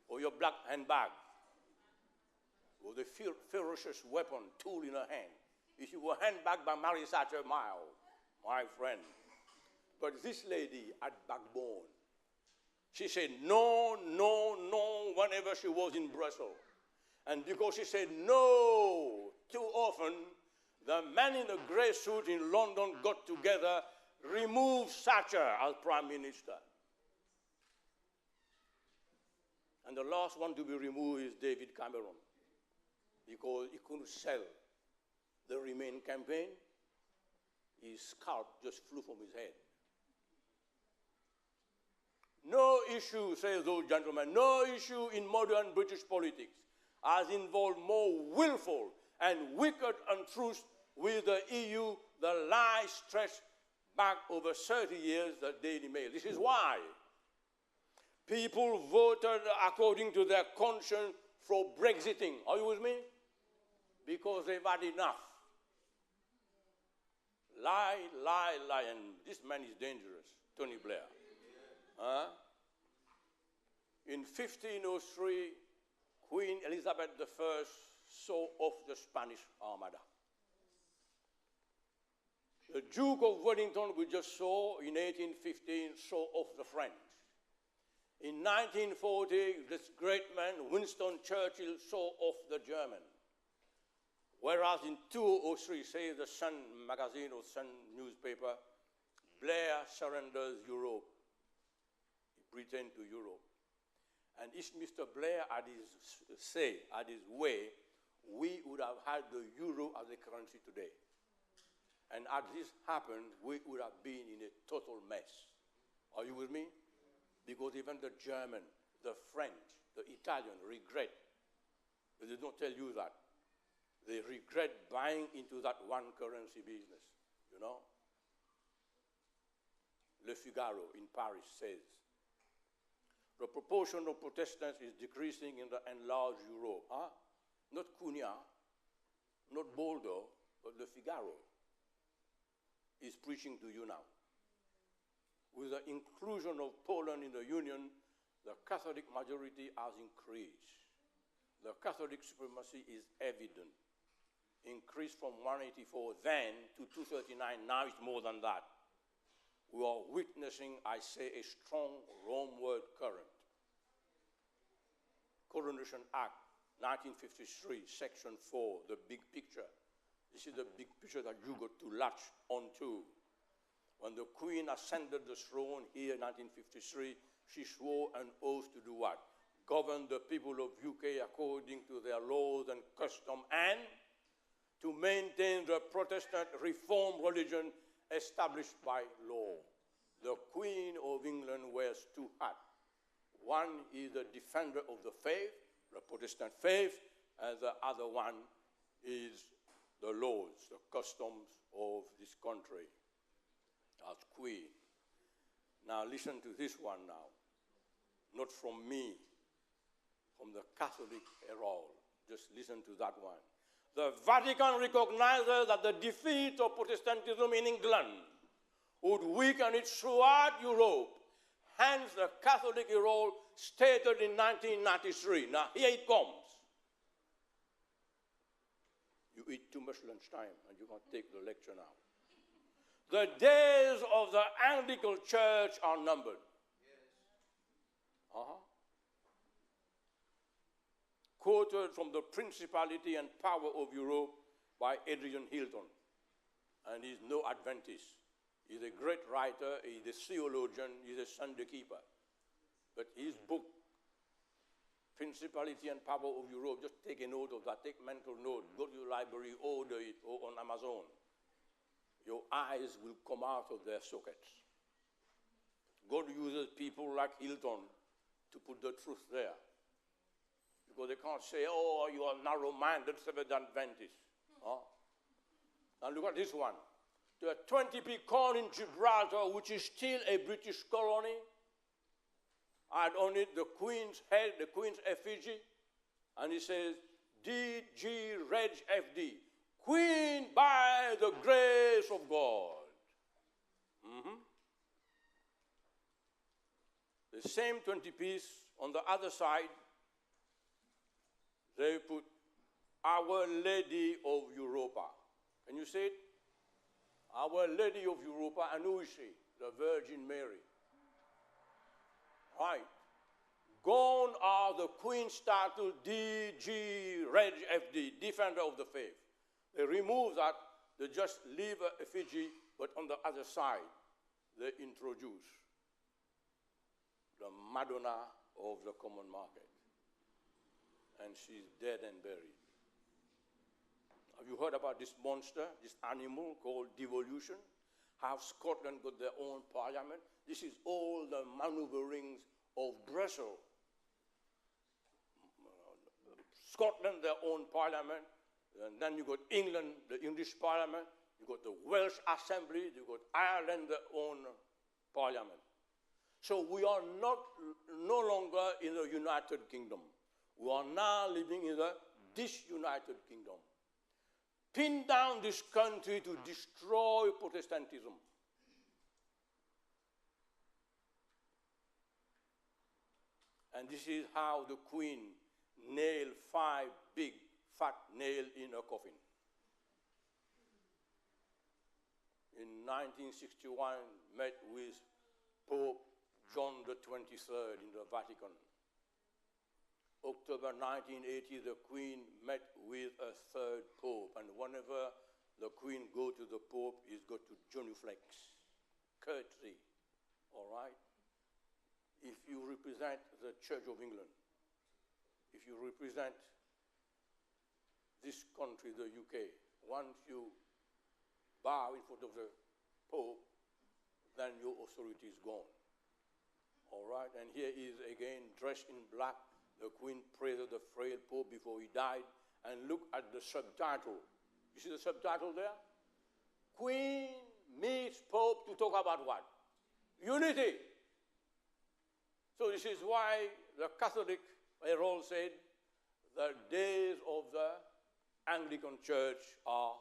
For your black handbag. With a ferocious weapon, tool in her hand. If you were handbagged by Maggie Thatcher, my friend. But this lady had backbone. She said no, no, no whenever she was in Brussels. And because she said no too often, the man in the grey suit in London got together, removed Thatcher as Prime Minister. And the last one to be removed is David Cameron, because he couldn't sell the Remain campaign. His scalp just flew from his head. No issue, says those gentlemen, no issue in modern British politics has involved more willful and wicked untruths with the EU, the lie stretched back over 30 years, the Daily Mail. This is why people voted according to their conscience for Brexiting. Are you with me? Because they've had enough. Lie, lie, lie. And this man is dangerous, Tony Blair. In 1503, Queen Elizabeth I saw off the Spanish Armada. The Duke of Wellington, we just saw in 1815, saw off the French. In 1940, this great man, Winston Churchill, saw off the German. Whereas in 2003, says the Sun magazine or Sun newspaper, Blair surrenders Europe, Britain to Europe. And if Mr. Blair had his way, we would have had the euro as a currency today. And had this happened, we would have been in a total mess. Are you with me? Because even the German, the French, the Italian regret, but they don't tell you that. They regret buying into that one currency business, you know? Le Figaro in Paris says, the proportion of Protestants is decreasing in the enlarged Europe. Huh? Not Cuniah, not Boldo, but Le Figaro is preaching to you now. With the inclusion of Poland in the Union, the Catholic majority has increased. The Catholic supremacy is evident. Increased from 184 then to 239, now it's more than that. We are witnessing, I say, a strong Romeward current. Coronation Act, 1953, Section 4, the big picture. This is the big picture that you got to latch onto. When the Queen ascended the throne here in 1953, she swore an oath to do what? Govern the people of UK according to their laws and custom, and to maintain the Protestant Reformed religion established by law. The Queen of England wears two hats. One is the defender of the faith, the Protestant faith, and the other one is the laws, the customs of this country as Queen. Now listen to this one now. Not from me, from the Catholic Herald. Just listen to that one. The Vatican recognizes that the defeat of Protestantism in England would weaken it throughout Europe. Hence, the Catholic Herald stated in 1993. Now, here it comes. You eat too much lunchtime, and you can't take the lecture now. The days of the Anglican Church are numbered. Yes. Quoted from the Principality and Power of Europe by Adrian Hilton. And he's no Adventist. He's a great writer, he's a theologian, he's a Sunday keeper. But his book, Principality and Power of Europe, just take a note of that, take mental note, go to your library, order it, or on Amazon. Your eyes will come out of their sockets. God uses people like Hilton to put the truth there. Because they can't say, oh, you are narrow-minded Seventh-day Adventist. Huh? Now look at this one. The 20p coin in Gibraltar, which is still a British colony, had on it the Queen's head, the Queen's effigy, and it says, DG Reg FD, Queen by the grace of God. The same 20-piece on the other side, they put Our Lady of Europa. Can you see it? Our Lady of Europa, and who is she? The Virgin Mary. Right. Gone are the Queen's title, DG Reg FD, Defender of the Faith. They remove that, they just leave an effigy, but on the other side, they introduce the Madonna of the Common Market. And she's dead and buried. Have you heard about this monster, this animal called devolution? How Scotland got their own parliament? This is all the maneuverings of Brussels. Scotland, their own parliament. And then you got England, the English parliament. You got the Welsh Assembly. You got Ireland, their own parliament. So we are no longer in the United Kingdom. We are now living in the disunited kingdom. Pin down this country to destroy Protestantism. And this is how the Queen nailed 5 big fat nails in her coffin. In 1961, met with Pope John the 23rd in the Vatican. October 1980, the Queen met with a 3rd Pope, and whenever the Queen go to the Pope, he's got to genuflex, courtesy, all right? if you represent the Church of England, if you represent this country, the UK, once you bow in front of the Pope, then your authority is gone. All right, and here is again dressed in black. The Queen praised the frail Pope before he died. And look at the subtitle. You see the subtitle there? Queen meets Pope to talk about what? Unity. So this is why the Catholic herald said the days of the Anglican Church are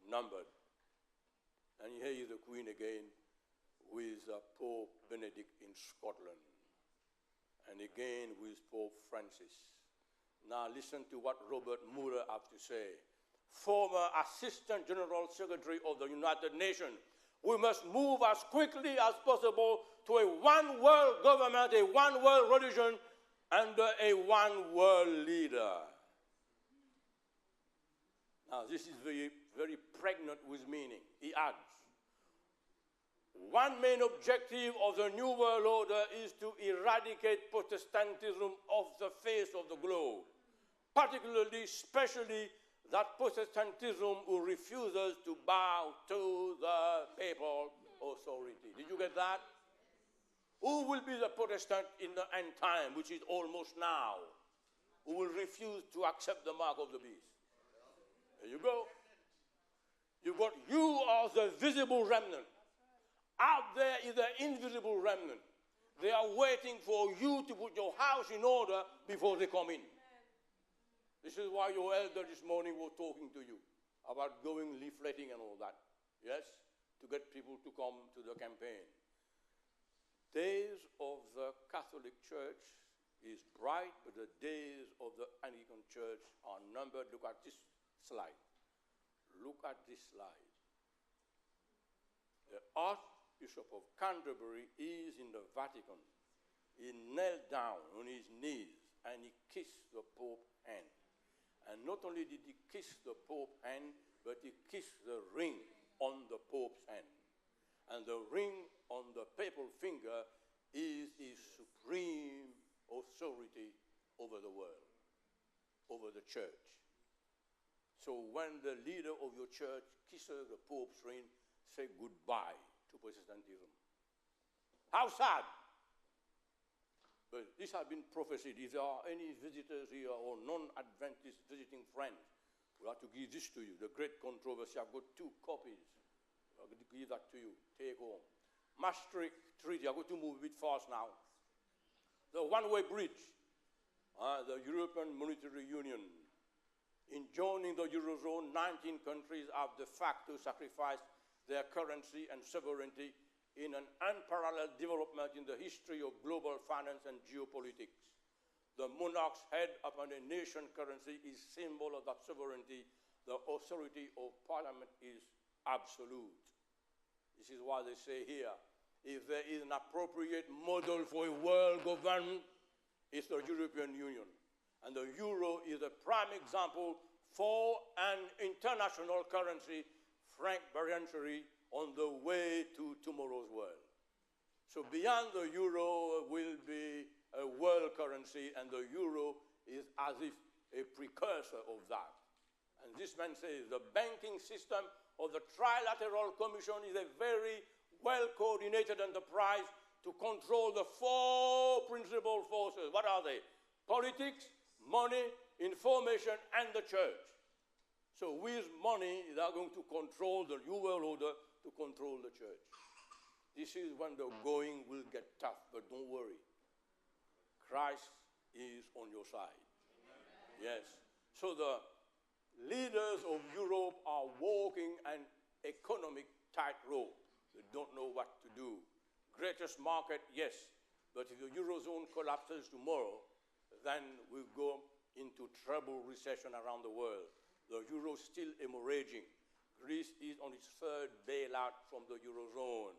numbered. And here is the Queen again with Pope Benedict in Scotland. And again with Pope Francis. Now listen to what Robert Mueller has to say. Former Assistant General Secretary of the United Nations. We must move as quickly as possible to a one-world government, a one-world religion, and a one-world leader. Now this is very, very pregnant with meaning. He adds, one main objective of the New World Order is to eradicate Protestantism off the face of the globe, particularly, especially that Protestantism who refuses to bow to the papal authority. Did you get that? Who will be the Protestant in the end time, which is almost now, who will refuse to accept the mark of the beast? There you go. You are the visible remnant. Out there is the invisible remnant. They are waiting for you to put your house in order before they come in. This is why your elder this morning was talking to you about going leafleting and all that. Yes? To get people to come to the campaign. Days of the Catholic Church is bright, but the days of the Anglican Church are numbered. Look at this slide. Look at this slide. The Archbishop of Canterbury is in the Vatican. He knelt down on his knees and he kissed the Pope's hand. And not only did he kiss the Pope's hand, but he kissed the ring on the Pope's hand. And the ring on the papal finger is his supreme authority over the world, over the church. So when the leader of your church kisses the Pope's ring, say goodbye to Protestantism. How sad! But this has been prophesied. If there are any visitors here or non-Adventist visiting friends, we'll have to give this to you, the great controversy. I've got 2 copies. I'm going to give that to you. Take home. Maastricht Treaty. I'm going to move a bit fast now. The one-way bridge. The European Monetary Union. In joining the Eurozone, 19 countries have de facto sacrificed their currency and sovereignty in an unparalleled development in the history of global finance and geopolitics. The monarch's head upon a nation currency is symbol of that sovereignty. The authority of parliament is absolute. This is why they say here, if there is an appropriate model for a world government, it's the European Union. And the euro is a prime example for an international currency, franc beneficiary, on the way to tomorrow's world. So beyond the euro will be a world currency, and the euro is as if a precursor of that. And this man says the banking system of the Trilateral Commission is a very well-coordinated enterprise to control the 4 principal forces. What are they? Politics, money, information, and the church. So with money, they are going to control the New World Order, to control the church. This is when the going will get tough, but don't worry. Christ is on your side. Amen. Yes. So the leaders of Europe are walking an economic tightrope. They don't know what to do. Greatest market, yes. But if the Eurozone collapses tomorrow, then we'll go into trouble, recession around the world. The euro is still hemorrhaging. Greece is on its 3rd bailout from the Eurozone.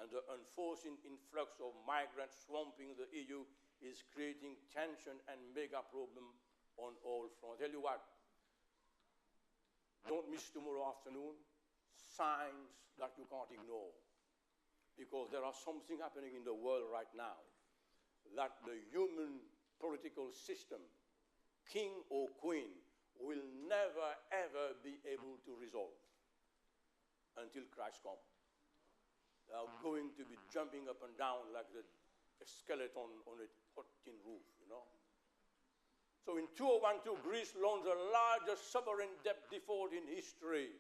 And the unforeseen influx of migrants swamping the EU is creating tension and mega problem on all fronts. I'll tell you what, don't miss tomorrow afternoon, signs that you can't ignore. Because there are something happening in the world right now that the human political system, king or queen, will never, ever be able to resolve until Christ comes. They are going to be jumping up and down like a skeleton on a hot tin roof, you know. So in 2012, Greece launched the largest sovereign debt default in history.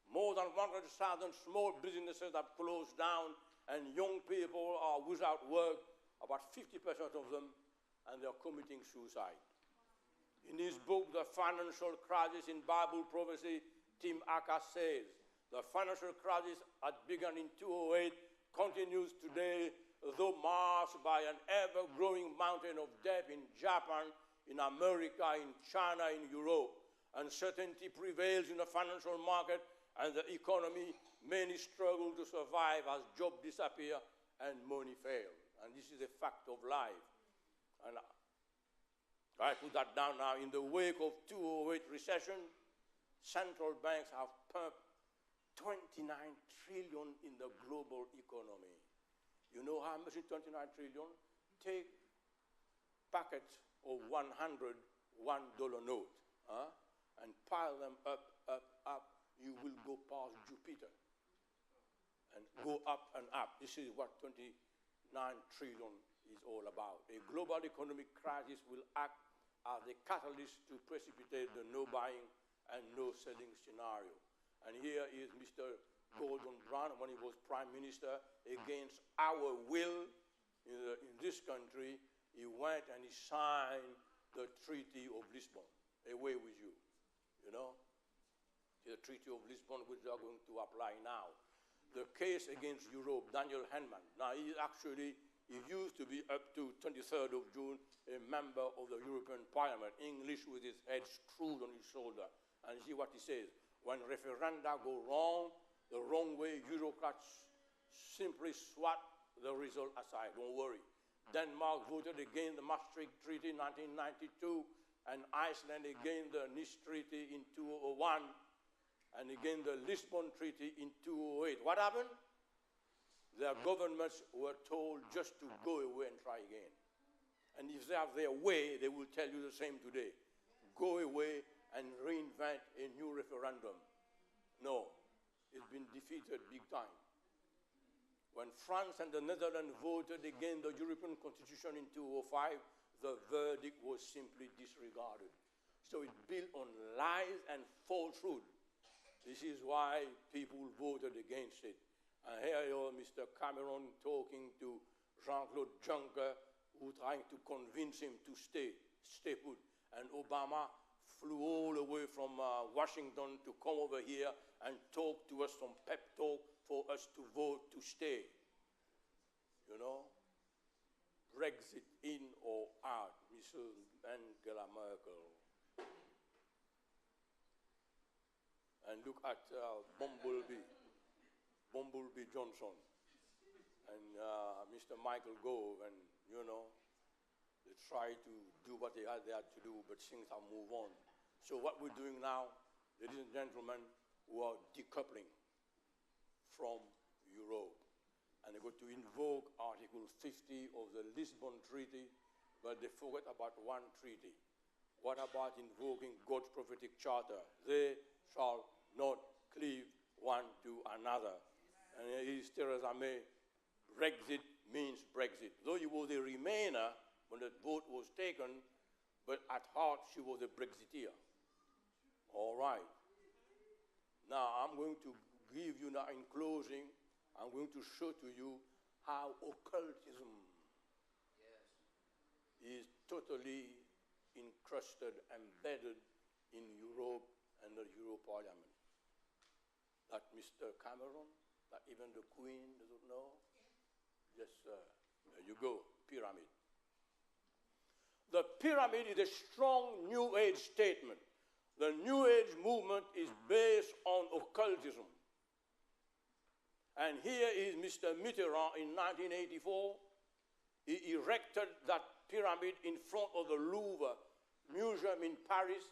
More than 100,000 small businesses have closed down, and young people are without work, about 50% of them, and they are committing suicide. In his book, The Financial Crisis in Bible Prophecy, Tim Acker says, the financial crisis that began in 2008 continues today, though masked by an ever-growing mountain of debt in Japan, in America, in China, in Europe. Uncertainty prevails in the financial market and the economy. Many struggle to survive as jobs disappear and money fails. And this is a fact of life. And I put that down now. In the wake of 2008 recession, central banks have pumped 29 trillion in the global economy. You know how much is 29 trillion? Take packets of $100 note and pile them up. You will go past Jupiter and go up and up. This is what 29 trillion is all about. A global economic crisis will act as a catalyst to precipitate the no buying and no selling scenario. And here is Mr. Gordon Brown, when he was Prime Minister, against our will in this country, he went and he signed the Treaty of Lisbon. Away with you, you know? The Treaty of Lisbon, which they are going to apply now. The case against Europe, Daniel Henman. Now, he used to be up to 23rd of June a member of the European Parliament, English with his head screwed on his shoulder. And see what he says. When referenda go wrong, the wrong way, Eurocrats simply swat the result aside. Don't worry. Denmark voted against the Maastricht Treaty in 1992, and Iceland against the Nice Treaty in 2001, and again the Lisbon Treaty in 2008. What happened? Their governments were told just to go away and try again. And if they have their way, they will tell you the same today. Go away and reinvent a new referendum. No, it's been defeated big time. When France and the Netherlands voted against the European Constitution in 2005, the verdict was simply disregarded. So it built on lies and falsehood. This is why people voted against it. And here you are, Mr. Cameron talking to Jean-Claude Juncker, who trying to convince him to stay put. And Obama flew all the way from Washington to come over here and talk to us, some pep talk for us to vote to stay. You know? Brexit in or out, Mrs. Angela Merkel. And look at Bumblebee Johnson, and Mr. Michael Gove, and you know, they try to do what they had to do, but things have moved on. So what we're doing now, ladies and gentlemen, we are decoupling from Europe. And they're going to invoke Article 50 of the Lisbon Treaty, but they forget about one treaty. What about invoking God's prophetic charter? They shall not cleave one to another. And here is Theresa May. Brexit means Brexit. Though he was a Remainer when the vote was taken, but at heart she was a Brexiteer. All right. Now I'm going to give you now in closing, I'm going to show to you how occultism is totally encrusted, embedded in Europe and the Euro Parliament. That Mr. Cameron, that even the Queen doesn't know. Yes, sir. There you go, pyramid. The pyramid is a strong New Age statement. The New Age movement is based on occultism. And here is Mr. Mitterrand in 1984. He erected that pyramid in front of the Louvre Museum in Paris,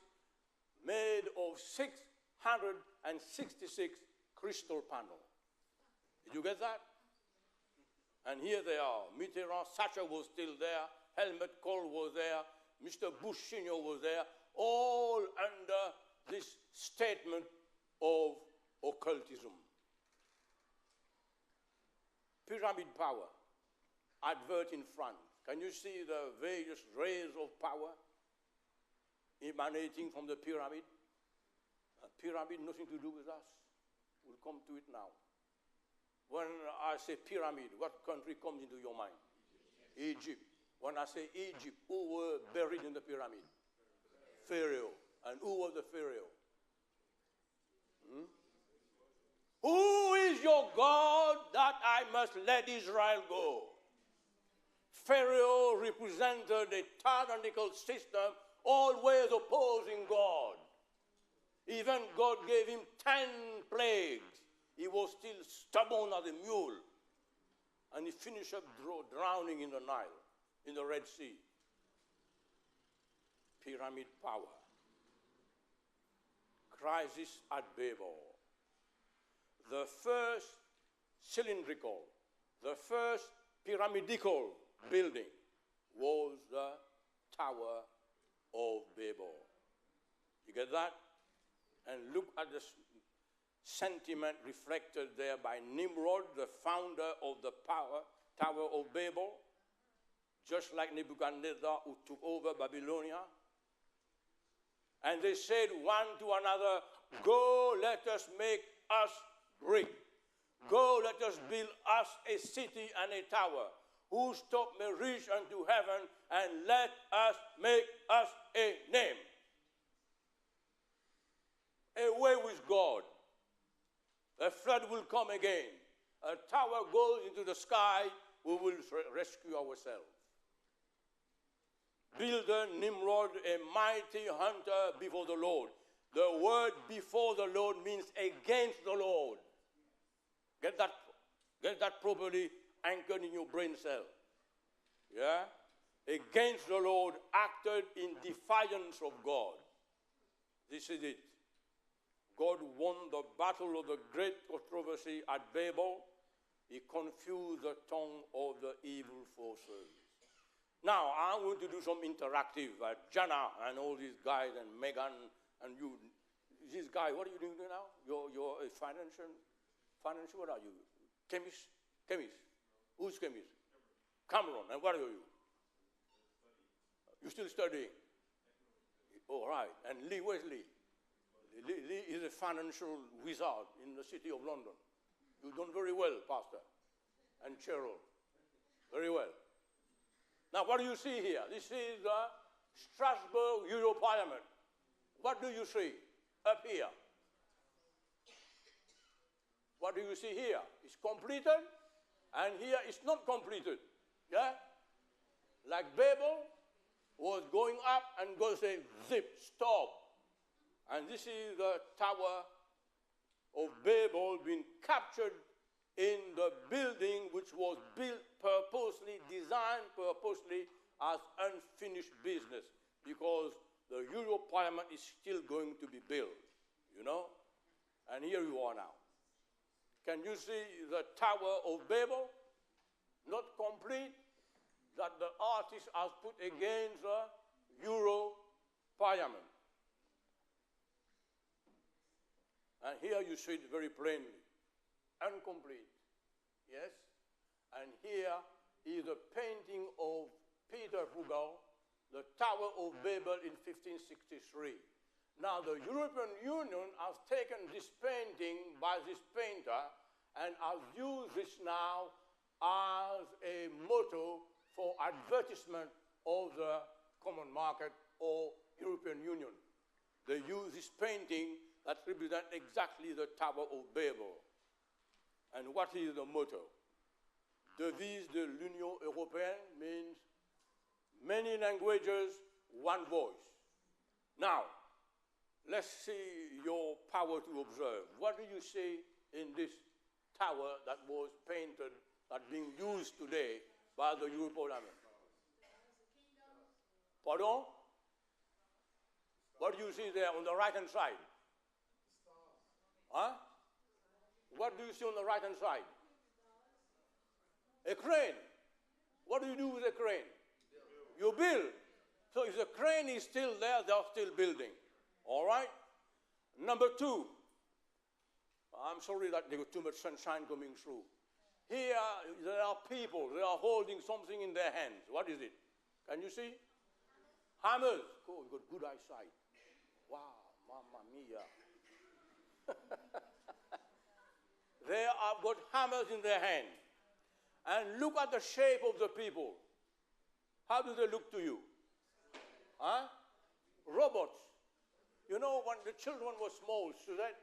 made of 666 crystal panels. Did you get that? And here they are. Mitterrand, Thatcher was still there, Helmut Kohl was there, Mr. Bush Sr. was there, all under this statement of occultism. Pyramid power, advert in front. Can you see the various rays of power emanating from the pyramid? A pyramid, nothing to do with us. We'll come to it now. When I say pyramid, what country comes into your mind? Egypt. When I say Egypt, who were buried in the pyramid? Pharaoh. And who was the Pharaoh? Who is your God that I must let Israel go? Pharaoh represented a tyrannical system, always opposing God. Even God gave him 10 plagues. He was still stubborn as a mule. And he finished up drowning in the Nile, in the Red Sea. Pyramid power. Crisis at Babel. The first cylindrical, the first pyramidical building was the Tower of Babel. You get that? And look at the sentiment reflected there by Nimrod, the founder of the Tower of Babel, just like Nebuchadnezzar, who took over Babylonia. And they said one to another, go, let us make us rich. Go, let us build us a city and a tower, whose top may reach unto heaven, and let us make us a name. Away with God. A flood will come again. A tower goes into the sky, we will rescue ourselves. Builder Nimrod, a mighty hunter before the Lord. The word before the Lord means against the Lord. Get that properly anchored in your brain cell. Yeah? Against the Lord, acted in defiance of God. This is it. God won the battle of the great controversy at Babel. He confused the tongue of the evil forces. Now, I'm going to do some interactive. Jana and all these guys and Megan and you. This guy, what are you doing now? You're a financial, what are you? Chemist? Who's chemist? Cameron. And what are you? You're still studying? All right. And Lee, where's Lee? Lee is a financial wizard in the city of London. You've done very well, Pastor. And Cheryl. Very well. Now, what do you see here? This is the Strasbourg Euro Parliament. What do you see up here? What do you see here? It's completed, and here it's not completed. Yeah? Like Babel was going up and God said, zip, stop. And this is the Tower of Babel being captured in the building which was built purposely, designed purposely as unfinished business, because the Euro Parliament is still going to be built, you know? And here you are now. Can you see the Tower of Babel? Not complete, that the artist has put against the Euro Parliament. And here you see it very plainly. Incomplete. Yes? And here is a painting of Peter Bruegel, the Tower of Babel in 1563. Now, the European Union has taken this painting by this painter and has used this now as a motto for advertisement of the common market or European Union. They use this painting that represents exactly the Tower of Babel. And what is the motto? Devise de l'Union Européenne means many languages, one voice. Now, let's see your power to observe. What do you see in this tower that was painted, that's being used today by the European Parliament? Pardon? What do you see there on the right-hand side? Huh? What do you see on the right-hand side? A crane. What do you do with a crane? You build. So if the crane is still there, they're still building. All right? Number two, I'm sorry that there was too much sunshine coming through. Here, there are people, they are holding something in their hands. What is it? Can you see? Hammers. Oh, you've got good eyesight. Wow, mamma mia. They have got hammers in their hand. And look at the shape of the people. How do they look to you? Huh? Robots. You know, when the children were small, Suzette,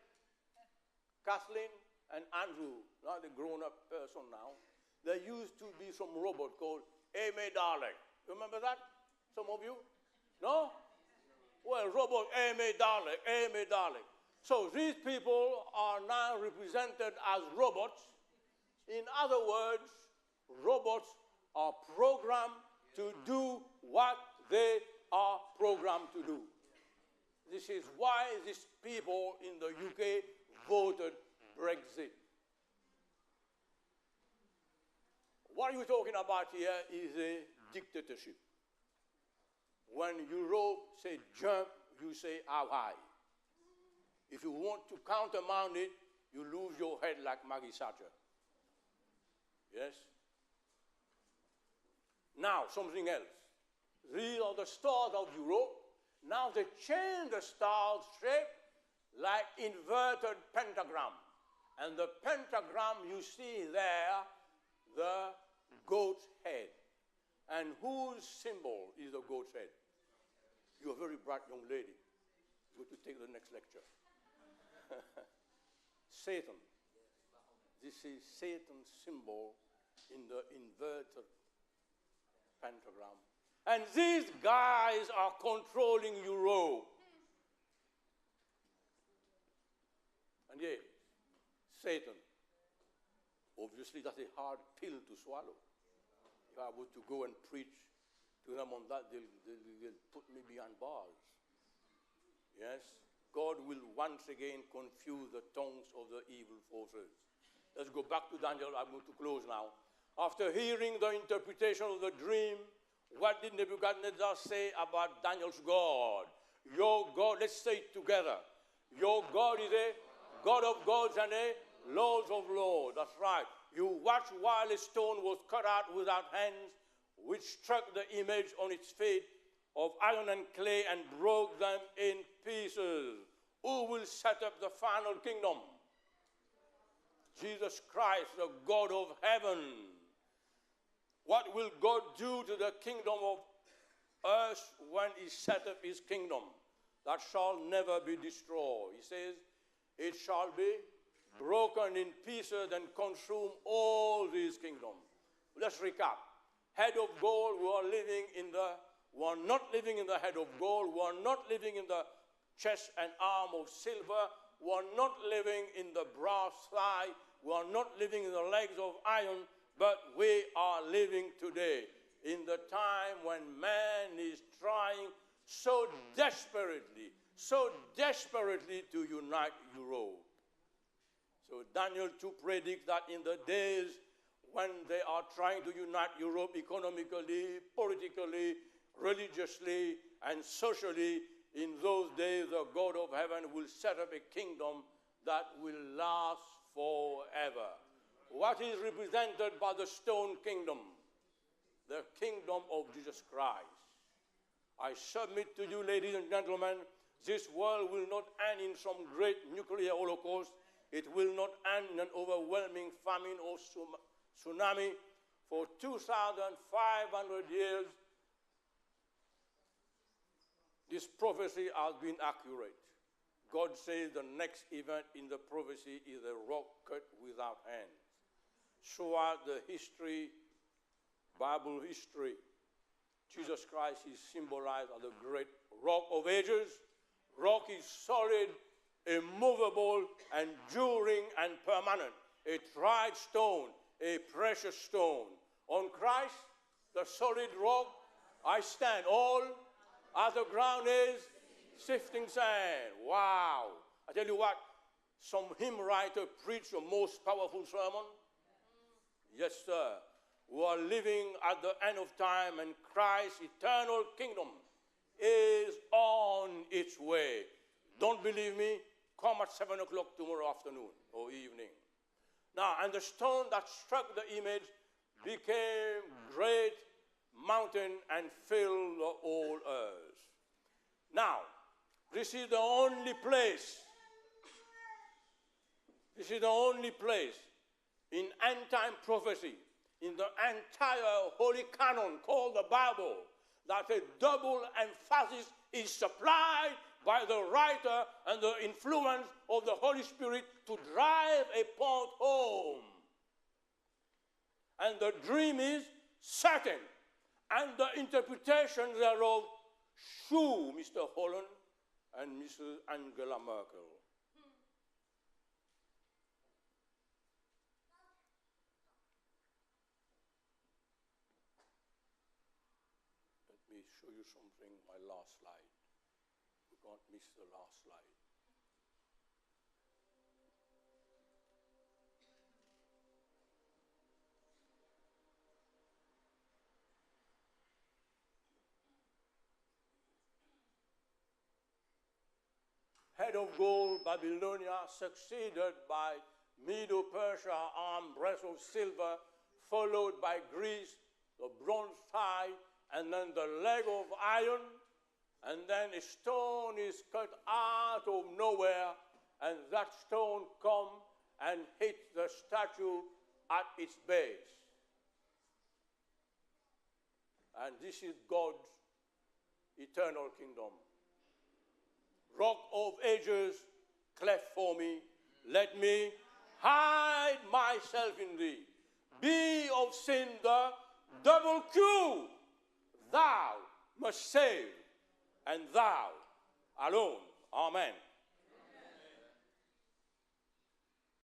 Kathleen, and Andrew, now they're grown-up person now, there used to be some robot called Amy Darling. You remember that? Some of you? No? Well, robot Amy Darling, Amy Darling. So these people are now represented as robots. In other words, robots are programmed to do what they are programmed to do. This is why these people in the UK voted Brexit. What you're talking about here is a dictatorship. When Europe say jump, you say how high. If you want to countermount it, you lose your head like Maggie Thatcher. Yes? Now, something else. These are the stars of Europe. Now they change the star's shape like inverted pentagram. And the pentagram you see there, the goat's head. And whose symbol is the goat's head? You're a very bright young lady. Go to take the next lecture. Satan. This is Satan's symbol in the inverted pentagram. And these guys are controlling Europe. And yeah, Satan. Obviously, that's a hard pill to swallow. If I were to go and preach to them on that, they'll put me behind bars. Yes? God will once again confuse the tongues of the evil forces. Let's go back to Daniel. I'm going to close now. After hearing the interpretation of the dream, what did Nebuchadnezzar say about Daniel's God? Your God, let's say it together. Your God is a God of gods and a Lord of lords. That's right. You watched while a stone was cut out without hands, which struck the image on its feet of iron and clay and broke them in pieces. Who will set up the final kingdom? Jesus Christ, the God of heaven. What will God do to the kingdom of earth when he set up his kingdom? That shall never be destroyed. He says, it shall be broken in pieces and consume all these kingdoms. Let's recap. Head of gold, we are not living in the head of gold. We are not living in the chest and arm of silver. We are not living in the brass thigh. We are not living in the legs of iron. But we are living today in the time when man is trying so desperately to unite Europe. So Daniel 2 predicts that in the days when they are trying to unite Europe economically, politically, religiously, and socially, in those days the God of heaven will set up a kingdom that will last forever. What is represented by the stone kingdom? The kingdom of Jesus Christ. I submit to you, ladies and gentlemen, this world will not end in some great nuclear holocaust. It will not end in an overwhelming famine or tsunami. For 2,500 years, this prophecy has been accurate. God says the next event in the prophecy is a rock cut without hands. Throughout the history, Bible history, Jesus Christ is symbolized as the great rock of ages. Rock is solid, immovable, enduring, and permanent. A tried stone, a precious stone. On Christ, the solid rock, I stand. All other ground is sifting sand. Wow. I tell you what, some hymn writer preached the most powerful sermon. Yes, sir. who are living at the end of time, and Christ's eternal kingdom is on its way. Don't believe me? Come at 7 o'clock tomorrow afternoon or evening. Now, and the stone that struck the image became great mountain and filled the whole earth. Now, this is the only place in end-time prophecy, in the entire Holy Canon called the Bible, that a double emphasis is supplied by the writer and the influence of the Holy Spirit to drive a point home. And the dream is certain, and the interpretation thereof sure Mr. Holland and Mrs. Angela Merkel. Let me show you something, my last slide. We can't miss the last slide. Head of gold, Babylonia, succeeded by Medo-Persia, armed breast of silver, followed by Greece, the bronze thigh, and then the leg of iron, and then a stone is cut out of nowhere, and that stone comes and hits the statue at its base. And this is God's eternal kingdom. Rock of ages, cleft for me, let me hide myself in thee. Be of sin the double Q, thou must save, and thou alone. Amen.